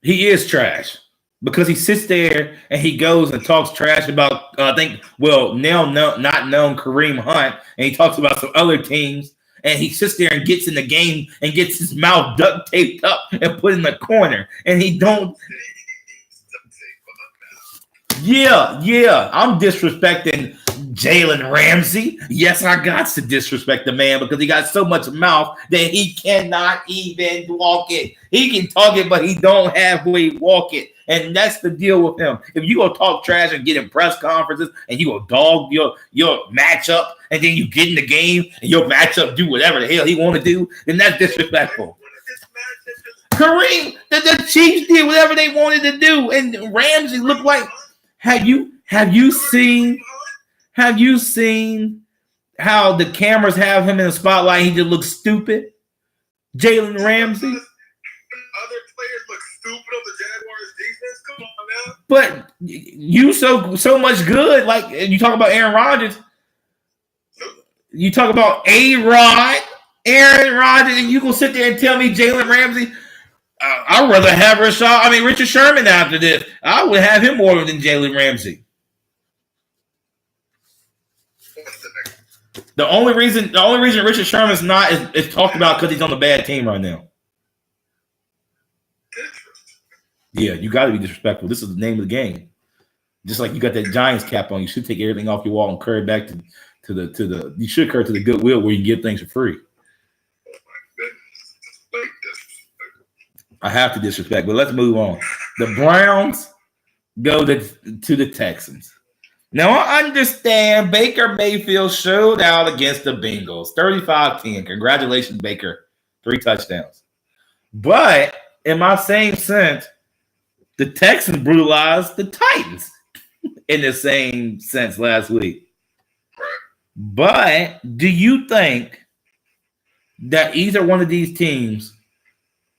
He is trash because he sits there and he goes and talks trash about, not known Kareem Hunt, and he talks about some other teams, and he sits there and gets in the game and gets his mouth duct taped up and put in the corner, and he don't. Yeah, I'm disrespecting Jalen Ramsey. Yes, I got to disrespect the man because he got so much mouth that he cannot even walk it. He can talk it, but he don't halfway walk it. And that's the deal with him. If you go talk trash and get in press conferences and you go dog your matchup, and then you get in the game and your matchup do whatever the hell he want to do, then that's disrespectful. Kareem, the Chiefs did whatever they wanted to do, and Ramsey looked like. Have you seen how the cameras have him in the spotlight? He just looks stupid. Jalen Ramsey. Other players look stupid on the Jaguars defense. Come on now. But you so much good. Like you talk about Aaron Rodgers. You talk about Aaron Rodgers, and you gonna sit there and tell me Jalen Ramsey. I'd rather have Richard Sherman after this. I would have him more than Jalen Ramsey. The only reason Richard Sherman's not is talked about because he's on a bad team right now. Yeah, you got to be disrespectful. This is the name of the game. Just like you got that Giants cap on, you should take everything off your wall and carry it back to the. You should carry it to the Goodwill where you can get things for free. I have to disrespect, but let's move on. The Browns go to the Texans. Now, I understand Baker Mayfield showed out against the Bengals, 35-10. Congratulations, Baker. 3 touchdowns. But in my same sense, the Texans brutalized the Titans in the same sense last week. But do you think that either one of these teams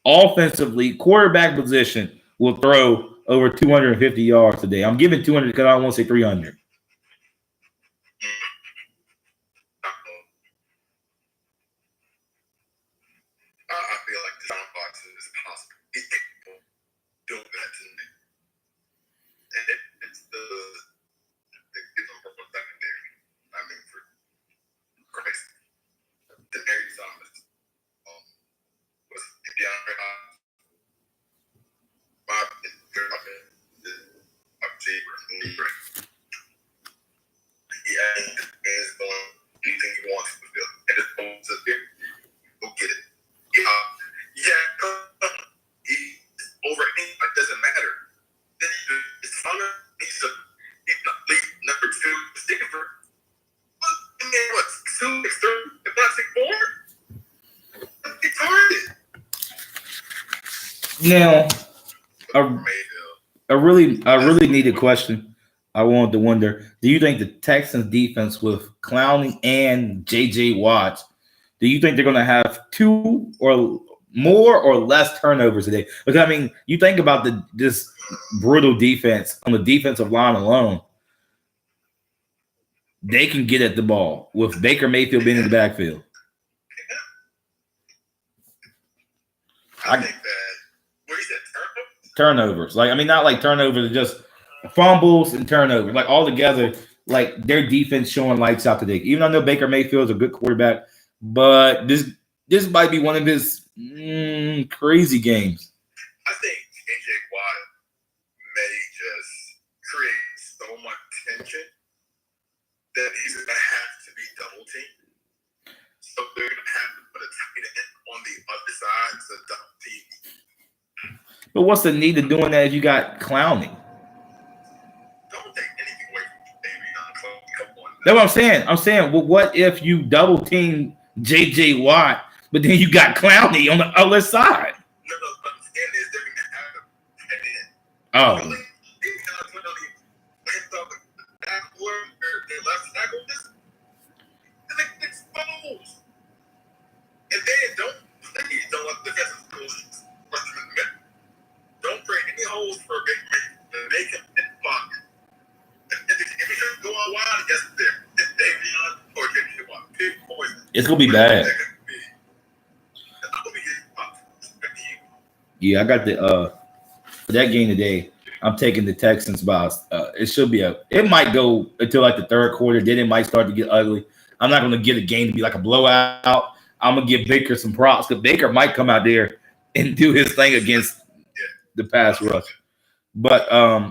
offensively, quarterback position, will throw over 250 yards today? I'm giving 200 because I don't want to say 300. possible. He's capable of doing that tonight. And it's the give him from secondary. I mean, for Christ, Demarius Thomas, was DeAndre Hopkins, Bob is good up in the receiver. He is going anything he wants to do. And it's going to be, go get it. He's over anything. It doesn't matter. Then his father needs to lead number 2 receiver. What? 2, 3, if not 6, 4? It's hard. Now, a really needed question. I wanted to wonder: do you think the Texans defense with Clowney and J.J. Watt, do you think they're going to have 2 or more or less turnovers today? Because I mean, you think about this brutal defense on the defensive line alone. They can get at the ball with Baker Mayfield being in the backfield. I think that what is that turnovers? Like, I mean, not like turnovers, just fumbles and turnovers. Like all together, like their defense showing lights out today. Even though I know Baker Mayfield is a good quarterback, but this might be one of his crazy games. I think J.J. Watt may just create so much tension that he's going to have to be double teamed. So they're going to have to put a tight end on the other side to double team. But what's the need of doing that if you got Clowney? Don't take anything away from Davion Clowney. Come on. That's what I'm saying. I'm saying, well, what if you double team J.J. Watt, but then you got Clowney on the other side? No, what I'm saying is they're going to have to tight end. Oh. Really? Davion Clowney went up backward, their left tackle this, and they exposed. And then don't let the defensive coaches rush them in the middle. Don't create any holes for a big man. They can hit the pocket. And if you should go out wide, yes, there. If Davion or J.J. Watt, big poison. It's gonna be bad. Yeah, I got for that game today. I'm taking the Texans by. It might go until like the third quarter. Then it might start to get ugly. I'm not gonna get a game to be like a blowout. I'm gonna give Baker some props because Baker might come out there and do his thing against the pass rush. But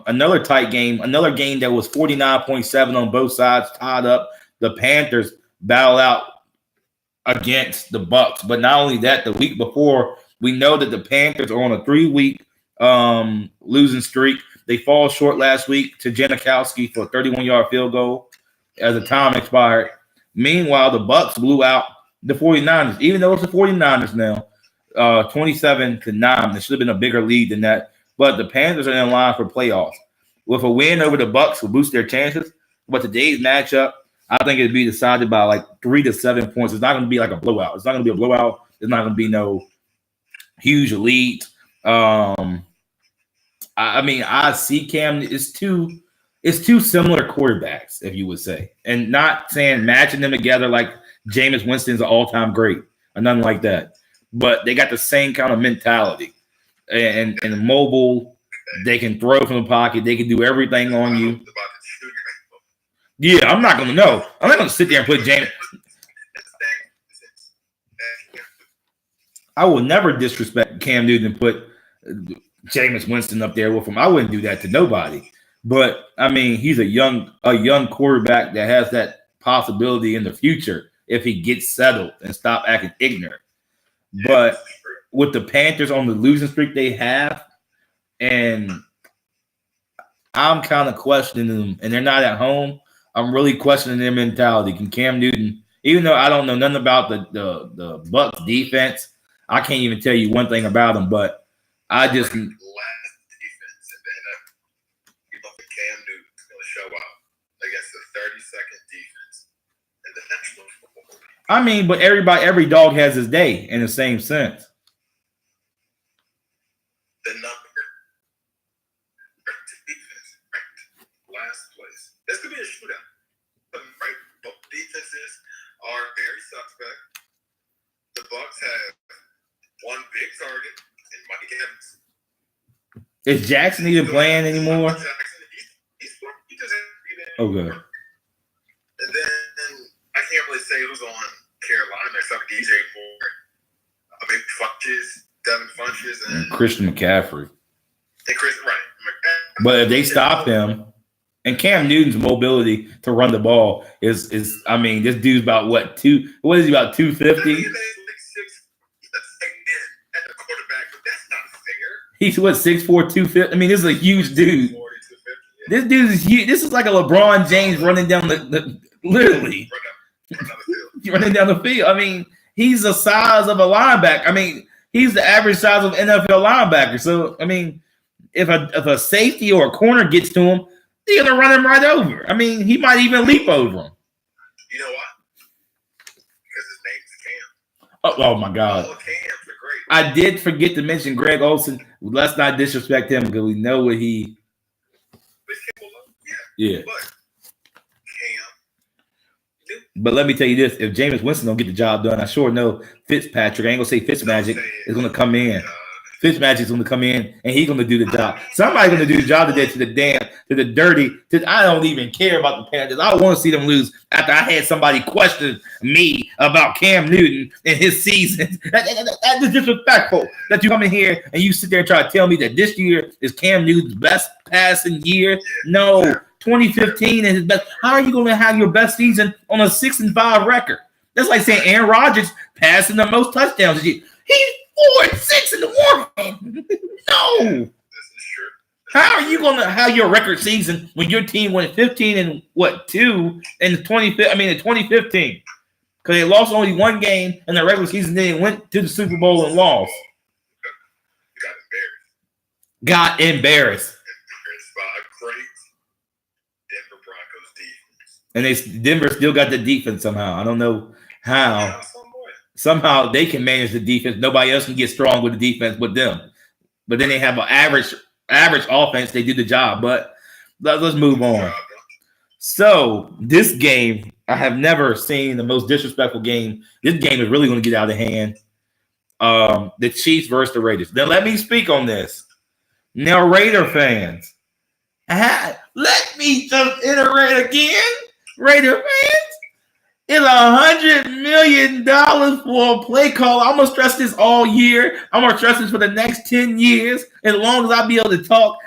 another tight game, another game that was 49.7 on both sides, tied up. The Panthers battle out against the Bucks. But not only that, the week before, we know that the Panthers are on a 3-week losing streak. They fall short last week to Janikowski for a 31-yard field goal as the time expired. Meanwhile, the Bucks blew out the 49ers, even though it's the 49ers now, 27-9. It should have been a bigger lead than that. But the Panthers are in line for playoffs. With a win over the Bucks will boost their chances. But today's matchup, I think it'd be decided by like 3 to 7 points. It's not going to be like a blowout. It's not going to be a blowout. There's not going to be no huge lead. I mean, I see Cam. It's two similar quarterbacks, if you would say, and not saying matching them together like Jameis Winston's an all-time great or nothing like that. But they got the same kind of mentality and mobile. They can throw from the pocket. They can do everything on you. Yeah, I'm not going to know. I'm not going to sit there and put Jameis. I will never disrespect Cam Newton and put Jameis Winston up there with him. I wouldn't do that to nobody. But I mean, he's a young quarterback that has that possibility in the future if he gets settled and stop acting ignorant. But with the Panthers on the losing streak they have, and I'm kind of questioning them, and they're not at home. I'm really questioning their mentality. Can Cam Newton, even though I don't know nothing about the Bucs defense, I can't even tell you one thing about them, but I just last defense in the NFL, people think Cam Newton's going to show up against the 32nd defense in the National Football League. I mean, but every dog has his day in the same sense. The number defense ranked last place. This could be a shootout. Right? Both defenses are very suspect. The Bucs have one big target in Mike Is Jackson even playing anymore? Jackson, he just Okay. And then I can't really say who's on Carolina except DJ Moore. I mean, Devin Funches, and Christian McCaffrey. And Chris, right. But if they stop him, and Cam Newton's mobility to run the ball is I mean, this dude's about what is he, about 250? He's what, 6'4", 250? I mean, this is a huge dude. This dude is huge. This is like a LeBron James running down the literally running down the field. I mean, he's the size of a linebacker. I mean, he's the average size of an NFL linebacker. So, I mean, if a safety or a corner gets to him, they're gonna run him right over. I mean, he might even leap over him. You know why? Because his name's Cam. Oh my God. All Cams are great. I did forget to mention Greg Olsen. Let's not disrespect him because we know what he. Yeah. But let me tell you this: if Jameis Winston don't get the job done, I sure know Fitzpatrick. I ain't gonna say Fitzmagic is gonna come in. Fitzmagic is gonna come in and he's gonna do the job. Somebody's gonna do the job today to the dirty. I don't even care about the Panthers. I want to see them lose after I had somebody question me about Cam Newton and his season. That is disrespectful that you come in here and you sit there and try to tell me that this year is Cam Newton's best passing year. No, 2015 is his best. How are you going to have your best season on a 6-5 record? That's like saying Aaron Rodgers passing the most touchdowns. He's 4-6-1. No. How are you going to have your record season when your team went 15 and 2 in the 2015? Because they lost only one game in the regular season. Then they went to the Super Bowl and lost. Got embarrassed. And Denver still got the defense somehow. I don't know how. Somehow they can manage the defense. Nobody else can get strong with the defense but them. But then they have an average offense. They do the job. But let's move on. So this game, I have never seen the most disrespectful game. This game is really going to get out of hand. The Chiefs versus the Raiders. Now let me speak on this. Now, Raider fans. Let me just iterate again. Raider fans, it's $100 million for a play call. I'm gonna stress this all year. I'm gonna stress this for the next 10 years, as long as I be able to talk.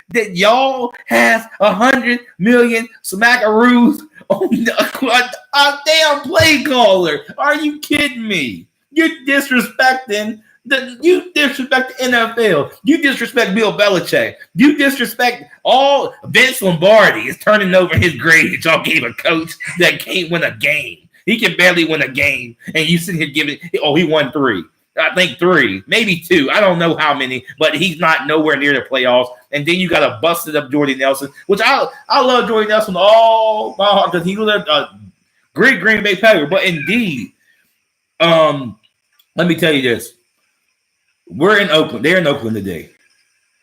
That y'all have $100 million smackaroos on a damn play caller. Are you kidding me? You're disrespecting. You disrespect the NFL. You disrespect Bill Belichick. You disrespect all. Vince Lombardi is turning over his grade. Y'all gave a coach that can't win a game. He can barely win a game. And you sit here giving, he won 3. I think 3, maybe 2. I don't know how many, but he's not nowhere near the playoffs. And then you got a busted up Jordy Nelson, which I love Jordy Nelson all my heart because he was a great Green Bay Packer. But indeed, let me tell you this. We're in Oakland. They're in Oakland today.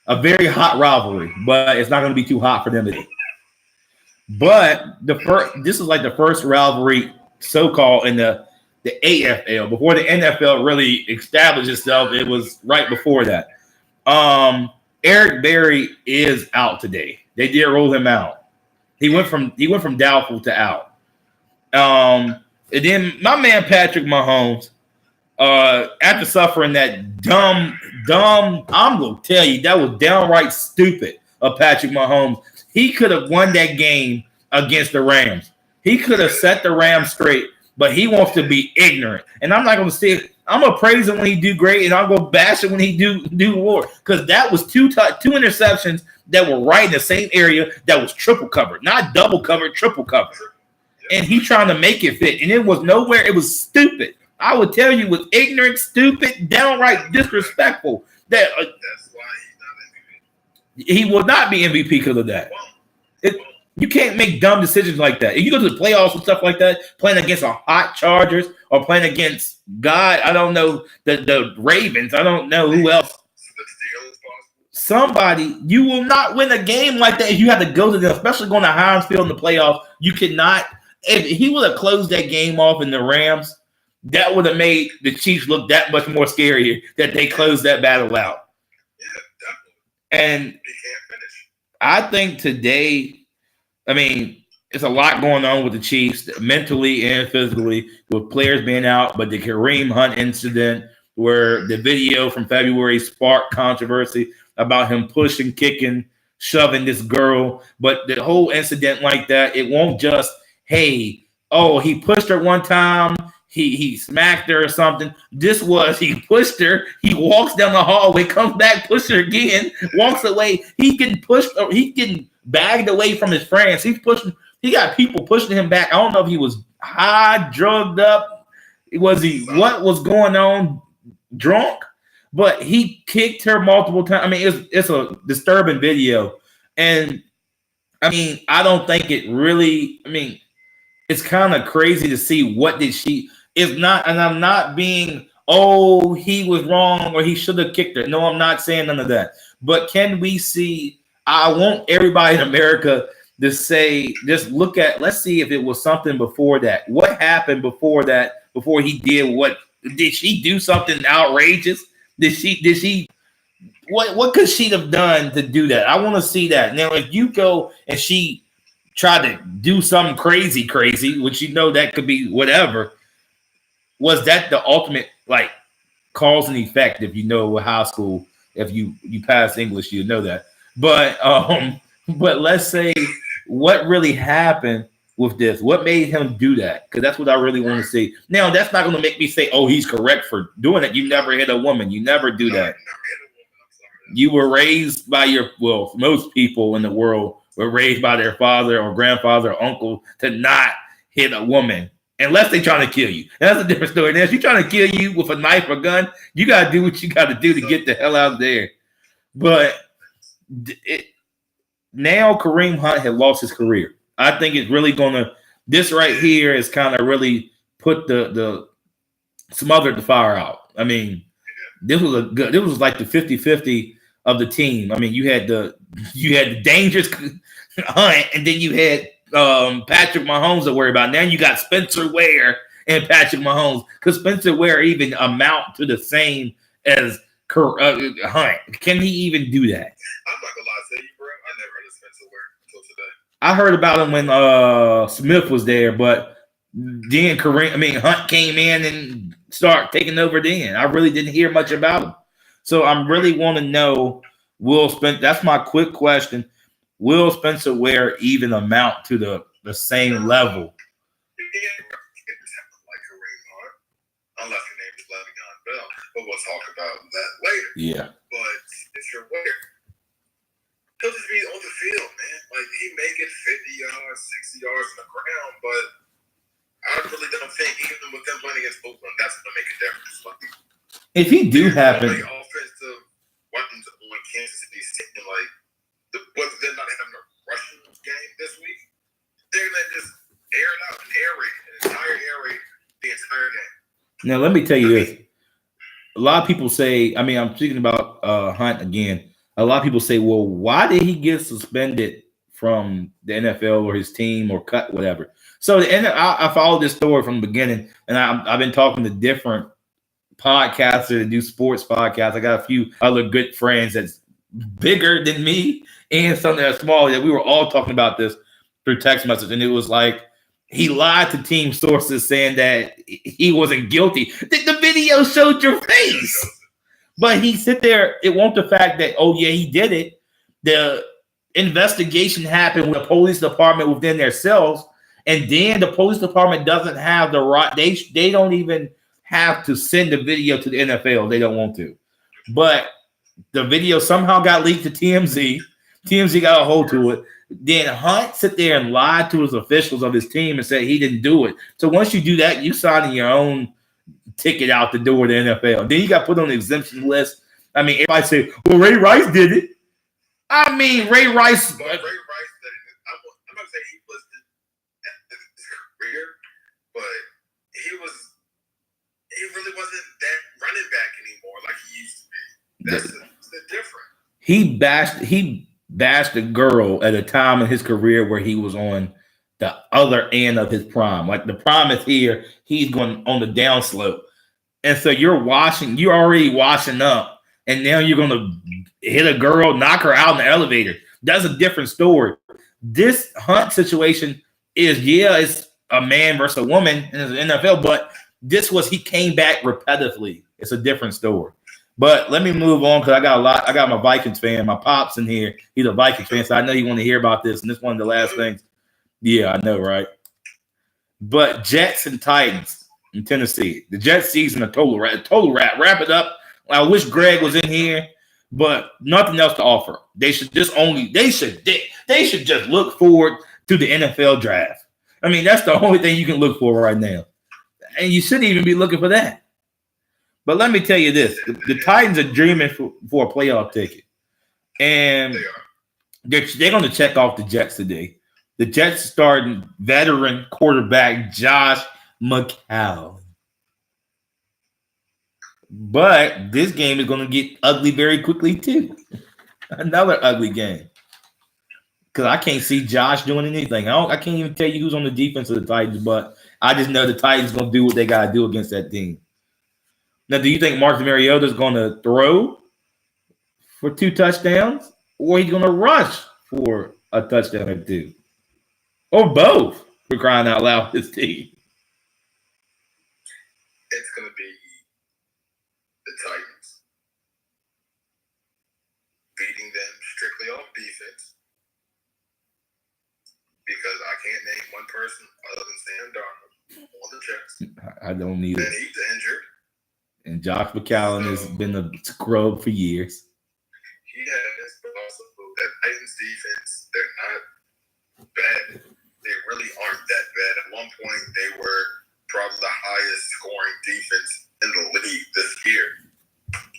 A very hot rivalry, but it's not going to be too hot for them today. But this is like the first rivalry, so-called, in the AFL. Before the NFL really established itself, it was right before that. Eric Berry is out today. They did roll him out. He went from doubtful to out. And then my man Patrick Mahomes. After suffering that dumb, I'm going to tell you, that was downright stupid of Patrick Mahomes. He could have won that game against the Rams. He could have set the Rams straight, but he wants to be ignorant. And I'm not going to say it. I'm going to praise him when he do great, and I'm going to bash him when he do war. Because that was two interceptions that were right in the same area that was triple covered. Not double covered, triple covered. And he trying to make it fit. And it was nowhere. It was stupid. I would tell you, was ignorant, stupid, downright disrespectful. That's why he's not MVP. He will not be MVP because of that. You can't make dumb decisions like that. If you go to the playoffs and stuff like that, playing against a hot Chargers or playing against I don't know, the Ravens, I don't know who else. Somebody, you will not win a game like that if you have to go to them, especially going to Heinz Field in the playoffs. You cannot. If he would have closed that game off in the Rams, that would have made the Chiefs look that much more scarier that they closed that battle out. And he can't finish. I think today, I mean, it's a lot going on with the Chiefs, mentally and physically, with players being out. But the Kareem Hunt incident, where the video from February sparked controversy about him pushing, kicking, shoving this girl. But the whole incident like that, it won't just, hey, oh, he pushed her one time, he smacked her or something. This was, he pushed her, he walks down the hallway, comes back, pushes her again, walks away. He getting pushed, or he getting bagged away from his friends. He's pushing. He got people pushing him back. I don't know if he was high, drugged up. Was he? What was going on? Drunk? But he kicked her multiple times. I mean, it's a disturbing video, and I mean, I don't think it really. I mean, it's kind of crazy to see what did she. It's not, and I'm not being. Oh, he was wrong, or he should have kicked her. No, I'm not saying none of that. But can we see? I want everybody in America to say, just look at, let's see if it was something before that. What happened before that, before he did what? Did she do something outrageous? Did she, what could she have done to do that? I want to see that. Now, if you go and she tried to do something crazy, which you know that could be whatever, was that the ultimate, like, cause and effect? If you know high school, if you pass English, you know that. But let's say, what really happened with this? What made him do that? Because that's what I really want to see. Now, that's not going to make me say, oh, he's correct for doing it. You never hit a woman. You never do that. You were raised by most people in the world were raised by their father or grandfather or uncle to not hit a woman unless they're trying to kill you. That's a different story. Now, if you're trying to kill you with a knife or gun, you got to do what you got to do to get the hell out of there. But now Kareem Hunt had lost his career. I think it's really gonna. This right here is kind of really put the smothered the fire out. I mean, this was like the 50-50 of the team. I mean, you had the dangerous Hunt, and then you had Patrick Mahomes to worry about. Now you got Spencer Ware and Patrick Mahomes, because Spencer Ware even amount to the same as Hunt. Can he even do that? I'm not gonna lie to you, bro. I never heard of Spencer Ware until today. I heard about him when Smith was there, but then Hunt came in and started taking over then. I really didn't hear much about him. So I really want to know, that's my quick question. Will Spencer Ware even amount to the same level? Like Kareem Hunt, unless your name is Le'Veon Bell, but we'll talk about that later. Yeah. But if you're Ware, he'll just be on the field, man. Like, he may get 50 yards, 60 yards on the ground, but I really don't think, even with them playing against Oakland, that's going to make a difference. Like, if he do happen, like offensive weapons on Kansas City's team, like, whether they're not having a rushing game this week, they're going to just air it out and air raid, an entire air raid the entire game. Now, let me tell you this. A lot of people say, I mean, I'm speaking about Hunt again. A lot of people say, well, why did he get suspended from the NFL or his team or cut, whatever? So I followed this story from the beginning, and I've been talking to different podcasters that do sports podcasts. I got a few other good friends that's bigger than me and some that are smaller, that we were all talking about this through text message. And it was like, he lied to team sources saying that he wasn't guilty. The video showed your face. But he sit there, it won't the fact that, oh, yeah, he did it. The investigation happened with the police department within themselves, and then the police department doesn't have the right, they don't even have to send the video to the NFL. They don't want to. But the video somehow got leaked to TMZ. TMZ got a hold to it. Then Hunt sit there and lied to his officials of his team and said he didn't do it. So once you do that, you signing your own ticket out the door to the NFL. Then you got put on the exemption list. I mean, everybody say, well, Ray Rice did it. I mean, Ray Rice. Well, Ray Rice did it. I'm not saying he was his career, but he really wasn't that running back anymore like he used to be. That's the difference. He bashed a girl at a time in his career where he was on the other end of his prime. Like, the prime is here, he's going on the downslope. And so you're already washing up and now you're gonna hit a girl, knock her out in the elevator. That's a different story. This Hunt situation is, it's a man versus a woman in the NFL, but he came back repetitively. It's a different story. But let me move on because I got my Vikings fan, my pops in here. He's a Vikings fan, so I know you want to hear about this, and this is one of the last things. Yeah, I know, right? But Jets and Titans in Tennessee. The Jets season a total wrap. Wrap it up. I wish Greg was in here, but nothing else to offer. They should just look forward to the NFL draft. I mean, that's the only thing you can look for right now. And you shouldn't even be looking for that. But let me tell you this. The Titans are dreaming for a playoff ticket. And they're going to check off the Jets today. The Jets starting veteran quarterback Josh McCown. But this game is going to get ugly very quickly, too. Another ugly game. Because I can't see Josh doing anything. I can't even tell you who's on the defense of the Titans, but I just know the Titans going to do what they got to do against that team. Now, do you think Marcus Mariota is going to throw for 2 touchdowns, or he's going to rush for a touchdown or 2? Or both, for crying out loud, this team? It's going to be the Titans beating them strictly off defense, because I can't name one person other than Sam Darnold on the Jets. I don't need it. And he's injured. And Josh McCown has been a scrub for years. He has, but also that Titans defense, they're not bad. They really aren't that bad. At one point, they were probably the highest scoring defense in the league this year.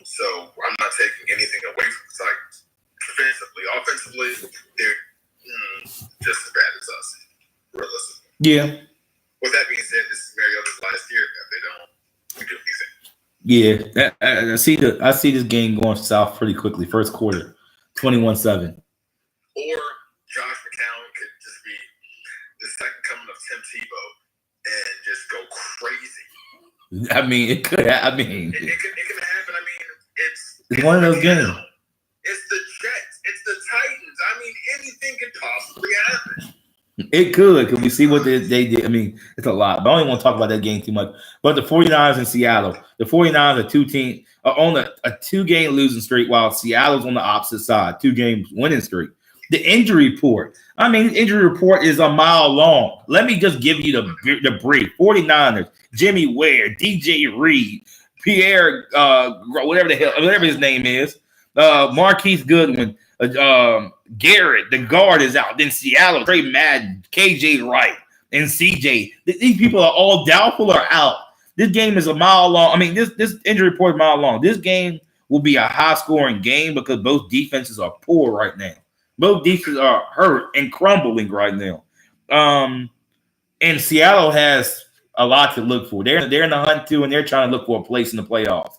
So I'm not taking anything away from the Titans. Defensively, offensively, they're just as bad as us, realistically. Yeah. With that being said, this is Mariota's last year if they don't do anything. Yeah, I see this game going south pretty quickly. First quarter, 21-7. Or Josh McCown could just be the second coming of Tim Tebow and just go crazy. I mean, it could. I mean, it can happen. I mean, it's one of those games. It's the Jets. It's the Titans. I mean, anything could possibly happen. It could, because we see what they did. I mean, it's a lot. But I don't even want to talk about that game too much. But the 49ers in Seattle. The 49ers are on a 2-game losing streak, while Seattle's on the opposite side, 2 games winning streak. The injury report. I mean, the injury report is a mile long. Let me just give you the brief. 49ers, Jimmy Ware, DJ Reed, Pierre, whatever his name is, Marquise Goodwin, Garrett, the guard, is out. Then Seattle, Trey Madden, KJ Wright, and CJ. These people are all doubtful or out. This game is a mile long. I mean, this injury report is a mile long. This game will be a high-scoring game because both defenses are poor right now. Both defenses are hurt and crumbling right now. And Seattle has a lot to look for. They're in the hunt too, and they're trying to look for a place in the playoffs.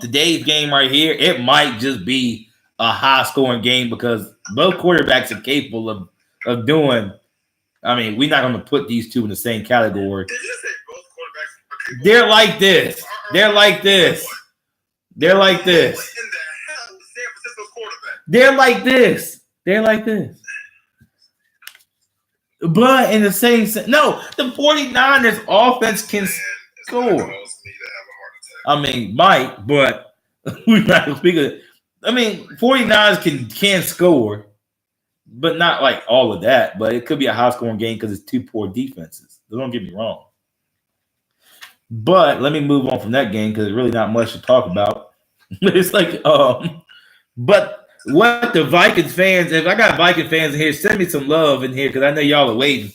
Today's game right here, it might just be a high-scoring game because both quarterbacks are capable of doing. I mean, we're not going to put these two in the same category. Did you say both quarterbacks are capable? They're like this. They're like this. They're like this. What in the hell is San Francisco's quarterback? They're like this. They're like this. But in the same sense, no, the 49ers offense can score. I mean, might, but we're not going to speak of it. I mean, 49ers can score, but not like all of that. But it could be a high-scoring game because it's 2 poor defenses. Don't get me wrong. But let me move on from that game because there's really not much to talk about. It's like, but what the Vikings fans, if I got Viking fans in here, send me some love in here because I know y'all are waiting.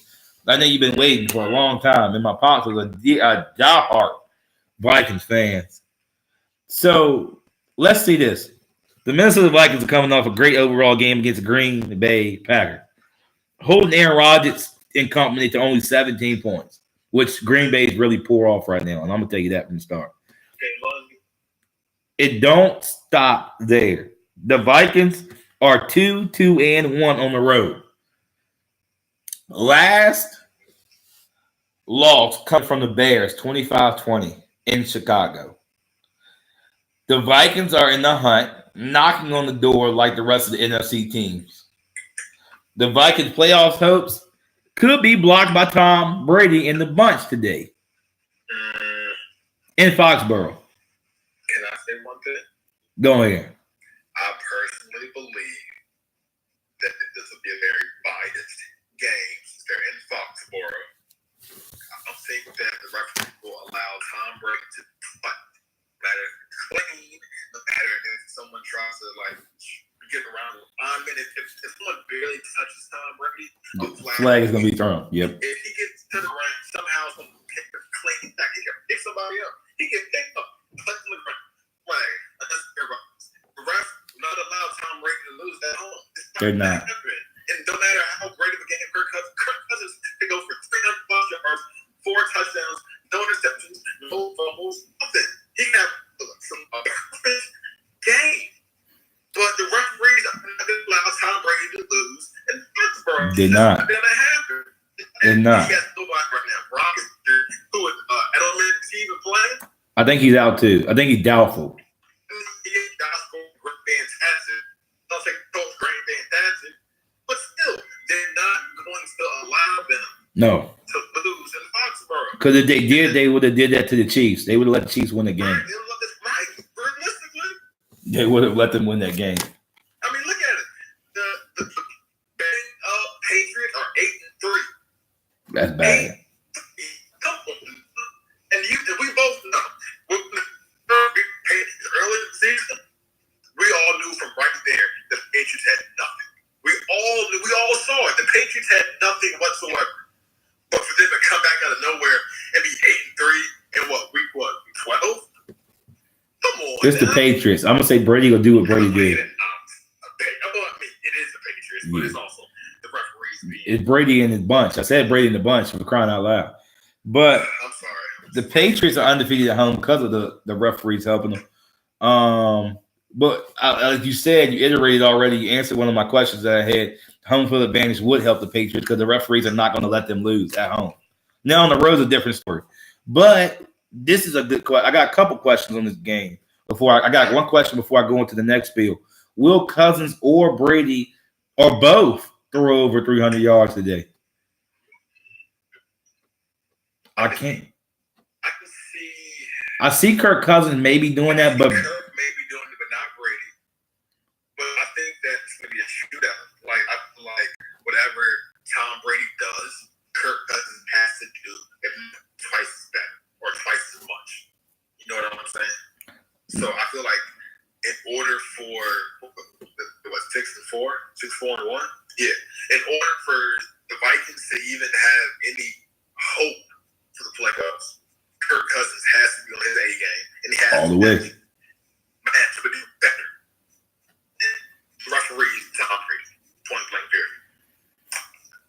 I know you've been waiting for a long time. And my pops was a diehard Vikings fans. So let's see this. The Minnesota Vikings are coming off a great overall game against the Green Bay Packers, holding Aaron Rodgers and company to only 17 points, which Green Bay is really poor off right now. And I'm going to tell you that from the start. It don't stop there. The Vikings are 2-2-1 on the road. Last loss comes from the Bears, 25-20 in Chicago. The Vikings are in the hunt, knocking on the door like the rest of the NFC teams. The Vikings' playoffs hopes could be blocked by Tom Brady in the bunch today in Foxborough. Can I say one thing? Go ahead. I personally believe that this will be a very biased game since they're in Foxborough. I don't think that the referee will allow Tom Brady to punt, no matter clean, no matter if someone tries to get around the lineman. If someone barely touches Tom Brady, a flag is gonna be thrown. Yep. If he gets to the ground, somehow someone can clean back, he can pick somebody up. He can pick up, put him in the ground. Flag. The ref will not allow Tom Brady to lose that home. They're not. And no matter how great of a game Kirk Cousins could go for 300+ yards, 4 touchdowns, no interceptions, no fumbles, nothing. He can have some perfect game. But the referees are not going to allow Tom Brady to lose. And Foxborough did not. Going to happen. Did not. He has nobody right now. Brock is who is Edelman even playing? I think he's out too. I think he's doubtful. Fantastic. I'll say Coach Green fantastic. But still, they're not going to allow them to lose in Foxborough. Because if they did, they would have did that to the Chiefs. They would have let the Chiefs win the game. Right. Realistically. They would have let them win that game. I mean, look at it. The betting Patriots are 8-3. That's bad. And we both know. Early in the season, we all knew from right there that the Patriots had nothing. We all saw it. The Patriots had nothing whatsoever. But for them to come back out of nowhere and be 8-3 in week 12? Come on. It's the Patriots. I'm gonna say Brady will do what Brady did. It is the Patriots, but it's also the referees. It's Brady and his bunch. I said Brady and the bunch for crying out loud. But I'm sorry. The Patriots are undefeated at home because of the referees helping them. But as you said, you iterated already. You answered one of my questions that I had. Home field advantage would help the Patriots because the referees are not going to let them lose at home. Now on the road is a different story. But this is a good question. I got a couple questions on this game. I got one question before I go into the next field. Will Cousins or Brady or both throw over 300 yards today? I can't. I see Kirk Cousins maybe doing that, but Kirk may be doing it, but not Brady. But I think that's going to be a shootout. I feel like whatever Tom Brady does, Kirk Cousins has to do if not twice as better or twice as much. You know what I'm saying? So I feel like in order for 6-4, 6-4-1, yeah. In order for the Vikings to even have any hope for the playoffs, Kirk Cousins has to be on his A game, and he has all the way. Match would do better. And referees, Tom Brady, point blank period.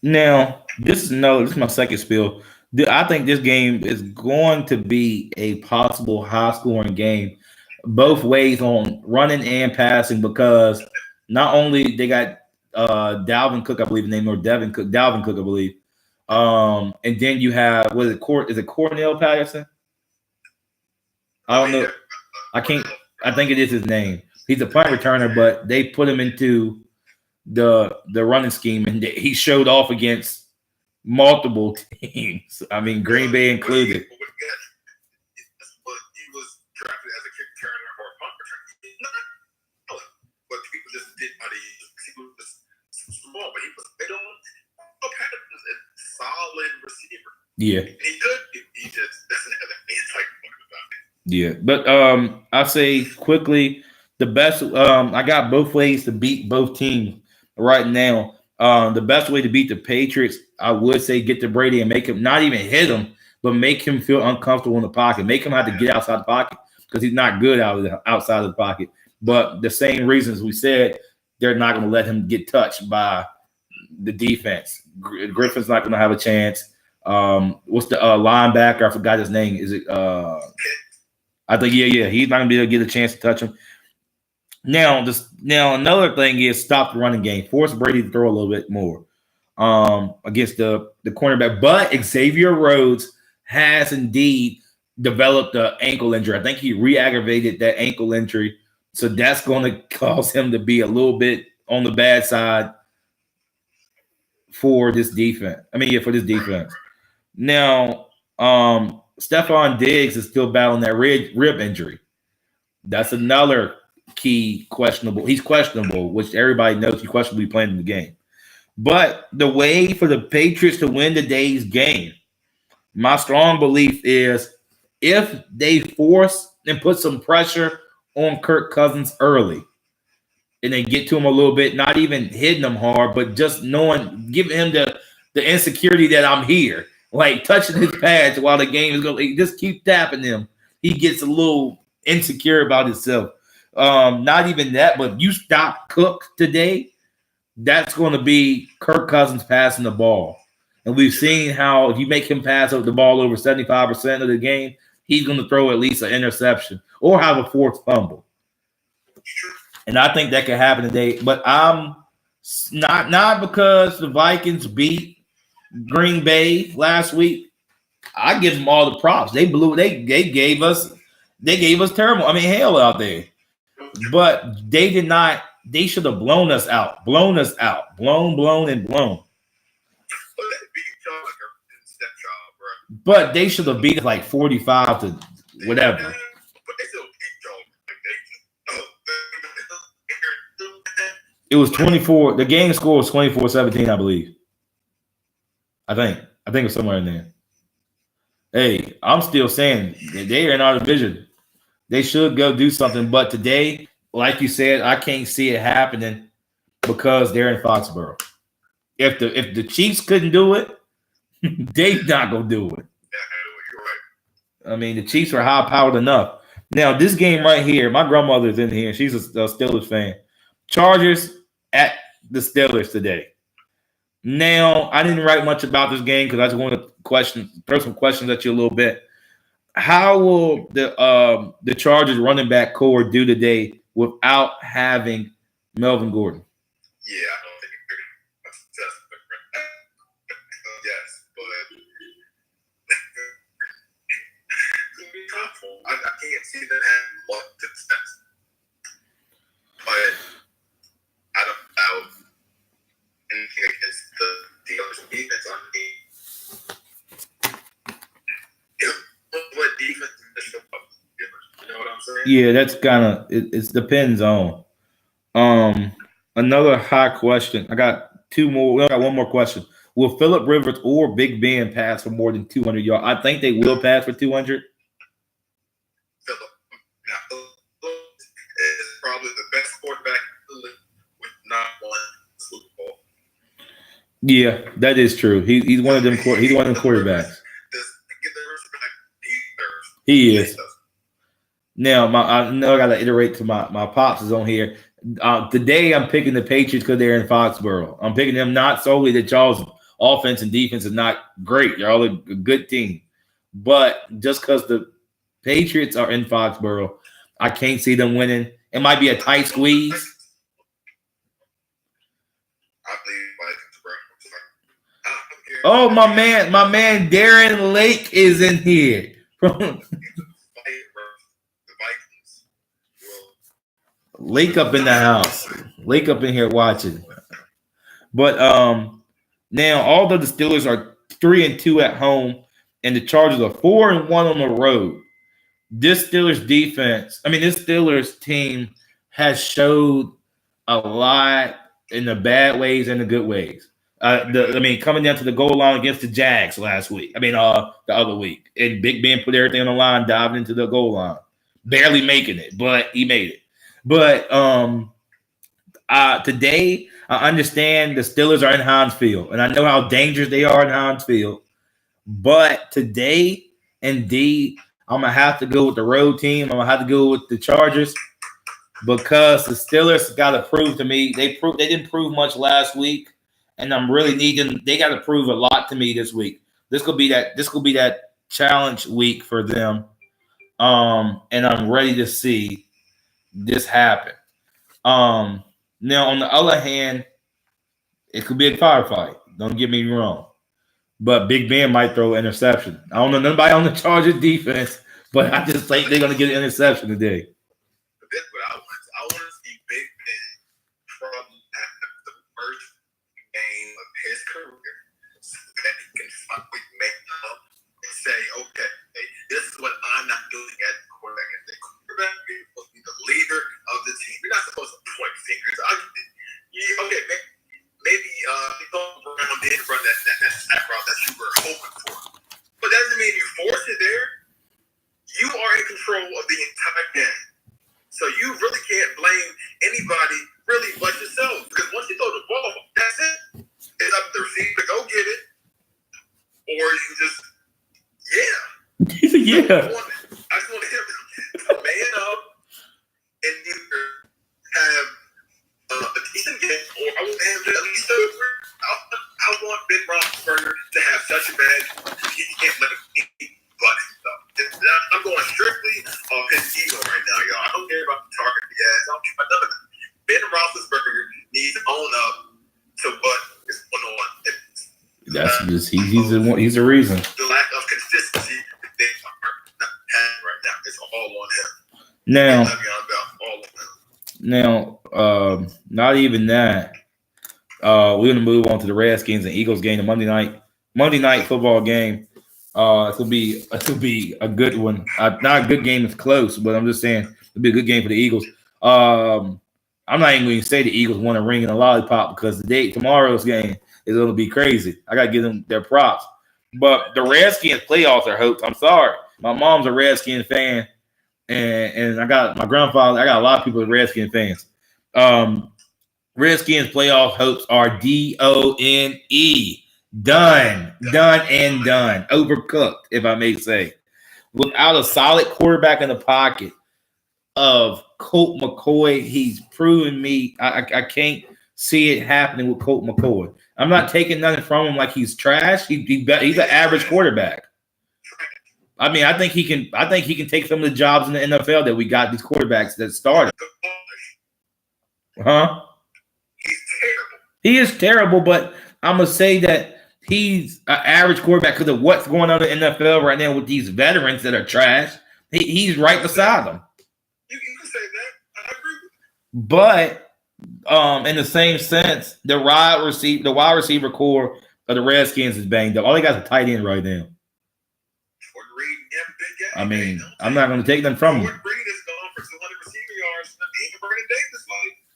Now, this is my second spiel. I think this game is going to be a possible high-scoring game, both ways on running and passing, because not only they got Dalvin Cook, I believe the name, or Dalvin Cook, I believe. And then you have, is it Cornell Patterson? I don't know. I think it is his name. He's a punt returner, but they put him into the running scheme, and he showed off against multiple teams. I mean, Green Bay included. But he was drafted as a kick returner or a punt returner. But people just didn't know he was small, but he was big on. Patterson is a solid receiver. Yeah. He could. He just doesn't have that insight about it. Yeah, but I say quickly, the best. I got both ways to beat both teams right now. The best way to beat the Patriots, I would say, get to Brady and make him not even hit him, but make him feel uncomfortable in the pocket. Make him have to get outside the pocket because he's not good outside of the pocket. But the same reasons we said, they're not going to let him get touched by the defense. Griffin's not going to have a chance. What's the linebacker? I forgot his name. Is it? I think yeah. He's not going to be able to get a chance to touch him. Now another thing is stop the running game. Force Brady to throw a little bit more against the cornerback. But Xavier Rhodes has indeed developed an ankle injury. I think he re-aggravated that ankle injury. So that's going to cause him to be a little bit on the bad side for this defense. For this defense. Now, Stephon Diggs is still battling that rib injury. That's another key questionable. He's questionable, which everybody knows he's questionably playing in the game. But the way for the Patriots to win today's game, my strong belief is if they force and put some pressure on Kirk Cousins early and then get to him a little bit, not even hitting him hard, but just giving him the insecurity that I'm here, like touching his pads while the game is going, just keep tapping him. He gets a little insecure about himself. Not even that, but you stop Cook today, that's going to be Kirk Cousins passing the ball. And we've seen how if you make him pass the ball over 75% of the game, he's going to throw at least an interception or have a fourth fumble. And I think that could happen today. But I'm not because the Vikings beat Green Bay last week. I give them all the props. They gave us terrible. Hell out there. But they did not. They should have blown us out. Blown, and blown. But they should have beat us like 45 to whatever. It was 24. The game score was 24-17, I believe. I think it was somewhere in there. Hey, I'm still saying they are in our division. They should go do something. But today, like you said, I can't see it happening because they're in Foxborough. If the Chiefs couldn't do it, they're not gonna do it. The Chiefs are high powered enough. Now, this game right here, my grandmother's in here. She's a Steelers fan. Chargers at the Steelers today. Now, I didn't write much about this game because I just want to throw some questions at you a little bit. How will the Chargers running back core do today without having Melvin Gordon? Yeah, I don't think they're going to success. Yes, but I can't see them having much success. But I don't have anything against the other defense on me. What defense is show up? You know what I'm saying? Yeah, that's kind of it depends on. Another high question. I got two more. I got one more question. Will Phillip Rivers or Big Ben pass for more than 200 yards? I think they will pass for 200. Phillip is probably the best quarterback with not one Super Bowl. Yeah, that is true. He's one of them. He's one of them quarterbacks. He is. Now, I know I got to iterate to my pops is on here. Today, I'm picking the Patriots because they're in Foxborough. I'm picking them not solely that y'all's offense and defense is not great. Y'all are a good team. But just because the Patriots are in Foxborough, I can't see them winning. It might be a tight squeeze. I believe Oh, my man, Darren Lake is in here. Lake up in the house. Lake up in here watching. But now, although the Steelers are 3-2 at home and the Chargers are 4-1 on the road, this Steelers defense, this Steelers team has showed a lot in the bad ways and the good ways. Coming down to the goal line against the Jags last week. The other week. And Big Ben put everything on the line, diving into the goal line. Barely making it, but he made it. But today, I understand the Steelers are in Heinz Field, and I know how dangerous they are in Heinz Field. But today, indeed, I'm going to have to go with the road team. I'm going to have to go with the Chargers because the Steelers got to prove to me. They didn't prove much last week, and I'm really needing – they got to prove a lot to me this week. This could be that challenge week for them, and I'm ready to see this happen. Now, on the other hand, it could be a firefight. Don't get me wrong. But Big Ben might throw an interception. I don't know nobody on the Chargers defense But I just think they're going to get an interception today. That's what I want. I want to see Big Ben from the first game of his career so that he can finally make up and say, okay, hey, this is what I'm not doing as a quarterback. As a quarterback, you're supposed to be the leader of the team. You're not supposed to point fingers. Okay, maybe Brown did run that snap route that you were hoping for. But that doesn't mean you force it there. You are in control of the entire game. So you really can't blame anybody really but yourself. Because once you throw the ball, that's it. It's up to the receiver to go get it. Or you just, yeah. I just want him to man up and either have a decent game, or I want him to at least do it. I want Ben Roethlisberger to have such a bad he can't let anybody stuff. I'm going strictly on his ego right now, y'all. I don't care about the target he has. I don't care about none of it. Ben Roethlisberger needs to own up to what is going on. That's just he's the reason. The lack of consistency that they are not having right now is all on him. Now, not even that. We're gonna move on to the Redskins and Eagles game, the Monday night football game. It will be a good one. Not a good game. It's close, but I'm just saying it'll be a good game for the Eagles. I'm not even going to say the Eagles want a ring and a lollipop because tomorrow's game is going to be crazy. I got to give them their props. But the Redskins playoffs are hopes. I'm sorry. My mom's a Redskins fan, and I got my grandfather. I got a lot of people that are Redskins fans. Redskins playoff hopes are DONE. Done. Overcooked, if I may say. Without a solid quarterback in the pocket of Colt McCoy, he's proven me I can't see it happening with Colt McCoy. I'm not taking nothing from him like he's trash. He's an average quarterback. I mean, I think he can take some of the jobs in the NFL that we got these quarterbacks that started. Huh? He's terrible. He is terrible, but I'm gonna say that he's an average quarterback because of what's going on in the NFL right now with these veterans that are trash. He's right beside them. You can say that. I agree with you. But in the same sense, the wide receiver core of the Redskins is banged up. All they got is a tight end right now. I mean, I'm not going to take them from him. Jordan Reed is gone for 200 receiving yards.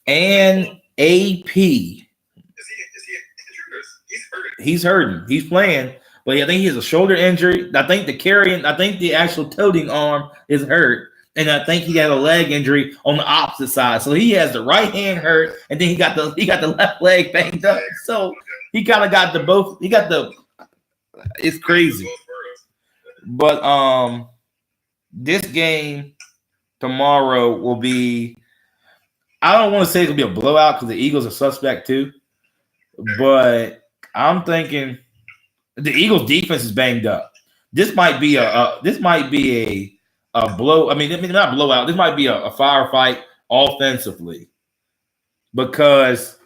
And AP. Is he injured? He's hurt. He's hurting. He's playing, but I think he has a shoulder injury. I think the actual toting arm is hurt, and I think he got a leg injury on the opposite side. So he has the right hand hurt, and then he got the left leg banged up. So he kind of got the both. He got the. It's crazy. But this game tomorrow will be. I don't want to say it's gonna be a blowout because the Eagles are suspect too, but I'm thinking the Eagles' defense is banged up. This might be a blow. I mean, not blowout. This might be a firefight offensively because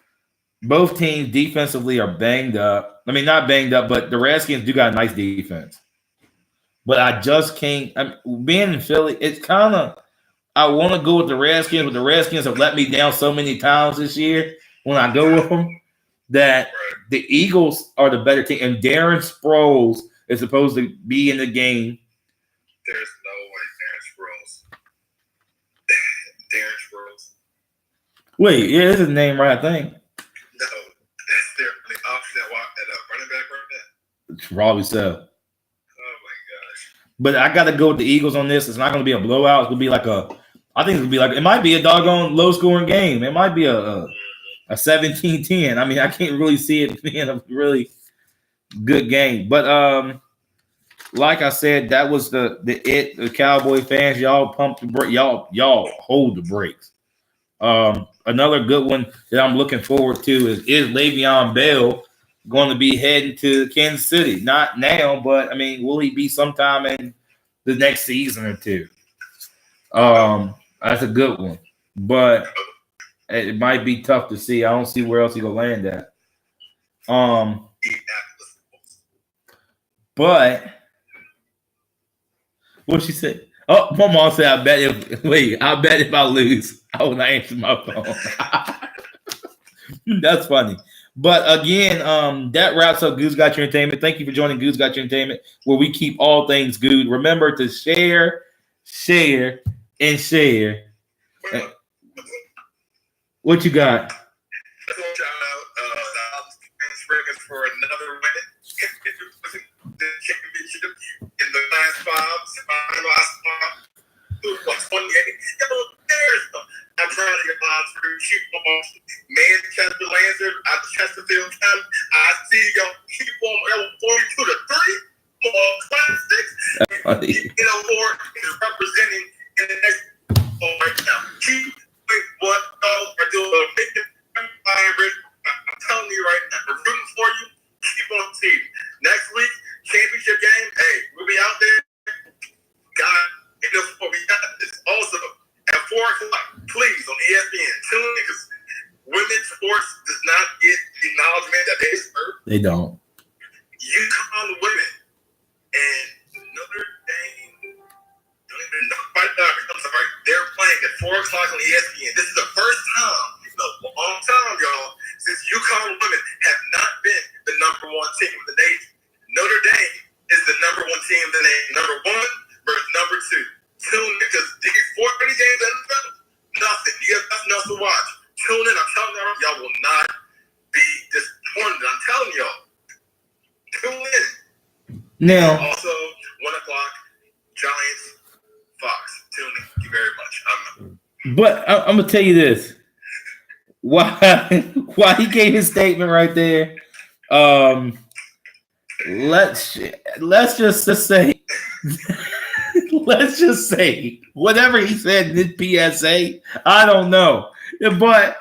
both teams defensively are banged up. I mean, not banged up, but the Redskins do got a nice defense. But I just can't. Being in Philly, it's kind of. I want to go with the Redskins, but the Redskins have let me down so many times this year when I go with them that the Eagles are the better team. And Darren Sproles is supposed to be in the game. There's no way Darren Sproles. Wait, yeah, this is his name, right? I think. No, that's their option at running back right now. Probably so. But I got to go with the Eagles on this. It's not going to be a blowout. It's going to be it might be a doggone low-scoring game. It might be a 17-10. I mean, I can't really see it being a really good game. But like I said, that was the Cowboy fans. Y'all pump the brake. Y'all hold the brakes. Another good one that I'm looking forward to is Le'Veon Bell going to be heading to Kansas City. Not now, but I mean, will he be sometime in the next season or two? That's a good one, but it might be tough to see. I don't see where else he gonna land at. But what she said? Oh, my mom said, I bet if I lose, I will not answer my phone. That's funny. But again, that wraps up Goose Got Your Entertainment. Thank you for joining Goose Got Your Entertainment, where we keep all things good. Remember to share, share, and share. What you got? Shout out for another win. The championship in the last five. 28. I'm trying to get my shoot Manchester Lancers at Chesterfield County. I see y'all keep on 42 to 3 on classics. For representing in the next right now. Keep what y'all are doing. I'm telling you right now, we're rooting for you. Keep on team. Next week, championship game. Hey, we'll be out there. God, we got this. Also, at 4 o'clock, please, on ESPN, tune in because women's sports does not get the acknowledgement that they deserve. They don't. UConn women and Notre Dame, they're playing at 4 o'clock on ESPN. This is the first time in a long time, y'all, since UConn women have not been the number one team of the nation. Notre Dame is the number one team of the nation. Number one versus number two. Tune in because these 40 games nothing. You have nothing else to watch. Tune in. I'm telling y'all will not be disappointed. I'm telling y'all. Tune in. Now, also 1 o'clock, Giants, Fox. Tune in. Thank you very much. But I'm gonna tell you this. Why he gave his statement right there. Let's just say. Let's just say whatever he said in his PSA, I don't know. But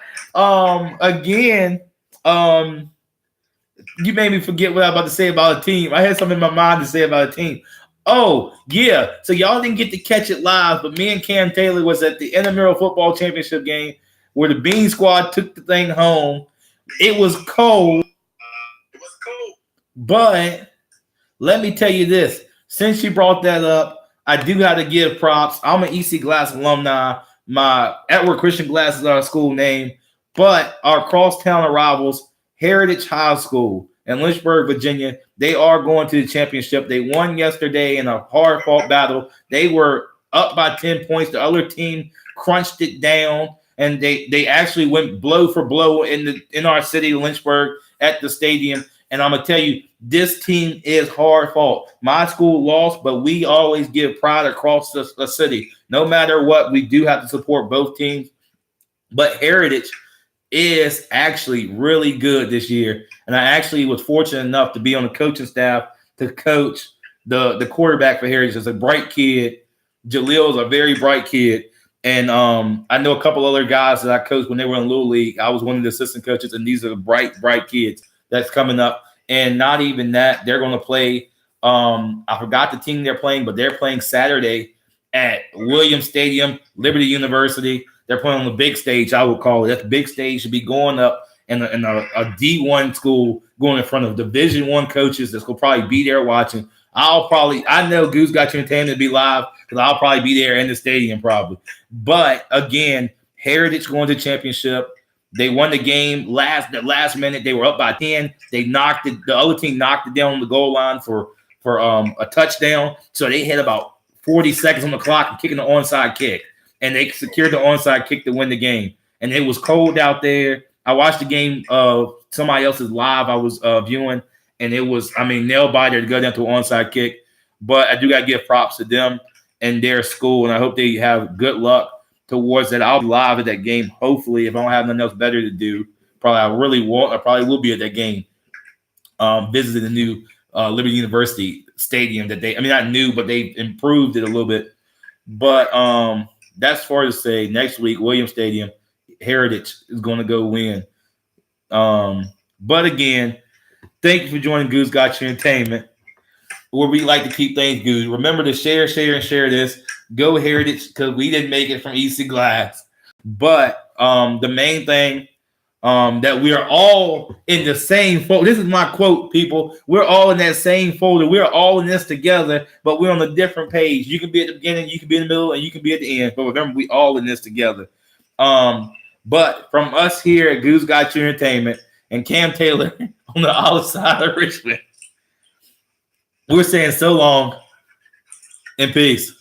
again, you made me forget what I was about to say about a team. I had something in my mind to say about a team. Oh, yeah. So y'all didn't get to catch it live, but me and Cam Taylor was at the intramural football championship game where the Bean Squad took the thing home. It was cold. But let me tell you this. Since you brought that up, I do have to give props. I'm an EC Glass alumni. My Edward Christian Glass is our school name. But our crosstown rivals, Heritage High School in Lynchburg, Virginia, they are going to the championship. They won yesterday in a hard-fought battle. They were up by 10 points. The other team crunched it down, and they actually went blow for blow in our city, Lynchburg, at the stadium. And I'm going to tell you, this team is hard fought. My school lost, but we always give pride across the city. No matter what, we do have to support both teams. But Heritage is actually really good this year. And I actually was fortunate enough to be on the coaching staff to coach the quarterback for Heritage. Is a bright kid. Jaleel is a very bright kid. And I know a couple other guys that I coached when they were in Little League. I was one of the assistant coaches, and these are the bright kids that's coming up. And not even that, they're going to play. I forgot the team they're playing, but they're playing Saturday at Williams Stadium, Liberty University. They're playing on the big stage, I would call it. That big stage should be going up in a D1 school, going in front of Division I coaches that's going to probably be there watching. I know Goose Got Your Entertainment to be live because I'll probably be there in the stadium probably. But again, Heritage going to championship. They won the game the last minute. They were up by 10. They knocked it. The other team knocked it down on the goal line for a touchdown. So they had about 40 seconds on the clock and kicking the onside kick. And they secured the onside kick to win the game. And it was cold out there. I watched the game somebody else's live I was viewing. And it was, nail biter to go down to an onside kick. But I do got to give props to them and their school. And I hope they have good luck towards that. I'll be live at that game. Hopefully, if I don't have nothing else better to do, I probably will be at that game. Visiting the new Liberty University stadium that not new, but they improved it a little bit. But that's far to say. Next week, Williams Stadium, Heritage is going to go win. But again, thank you for joining Goose Got Your Entertainment, where we like to keep things good. Remember to share, and share this. Go Heritage, because we didn't make it from EC Glass. But the main thing, that we are all in the same folder. This is my quote, people. We're all in that same folder. We're all in this together, but we're on a different page. You can be at the beginning, you can be in the middle, and you can be at the end. But remember, we all in this together. But from us here at Goose Got You Entertainment and Cam Taylor on the other side of Richmond, we're saying so long and peace.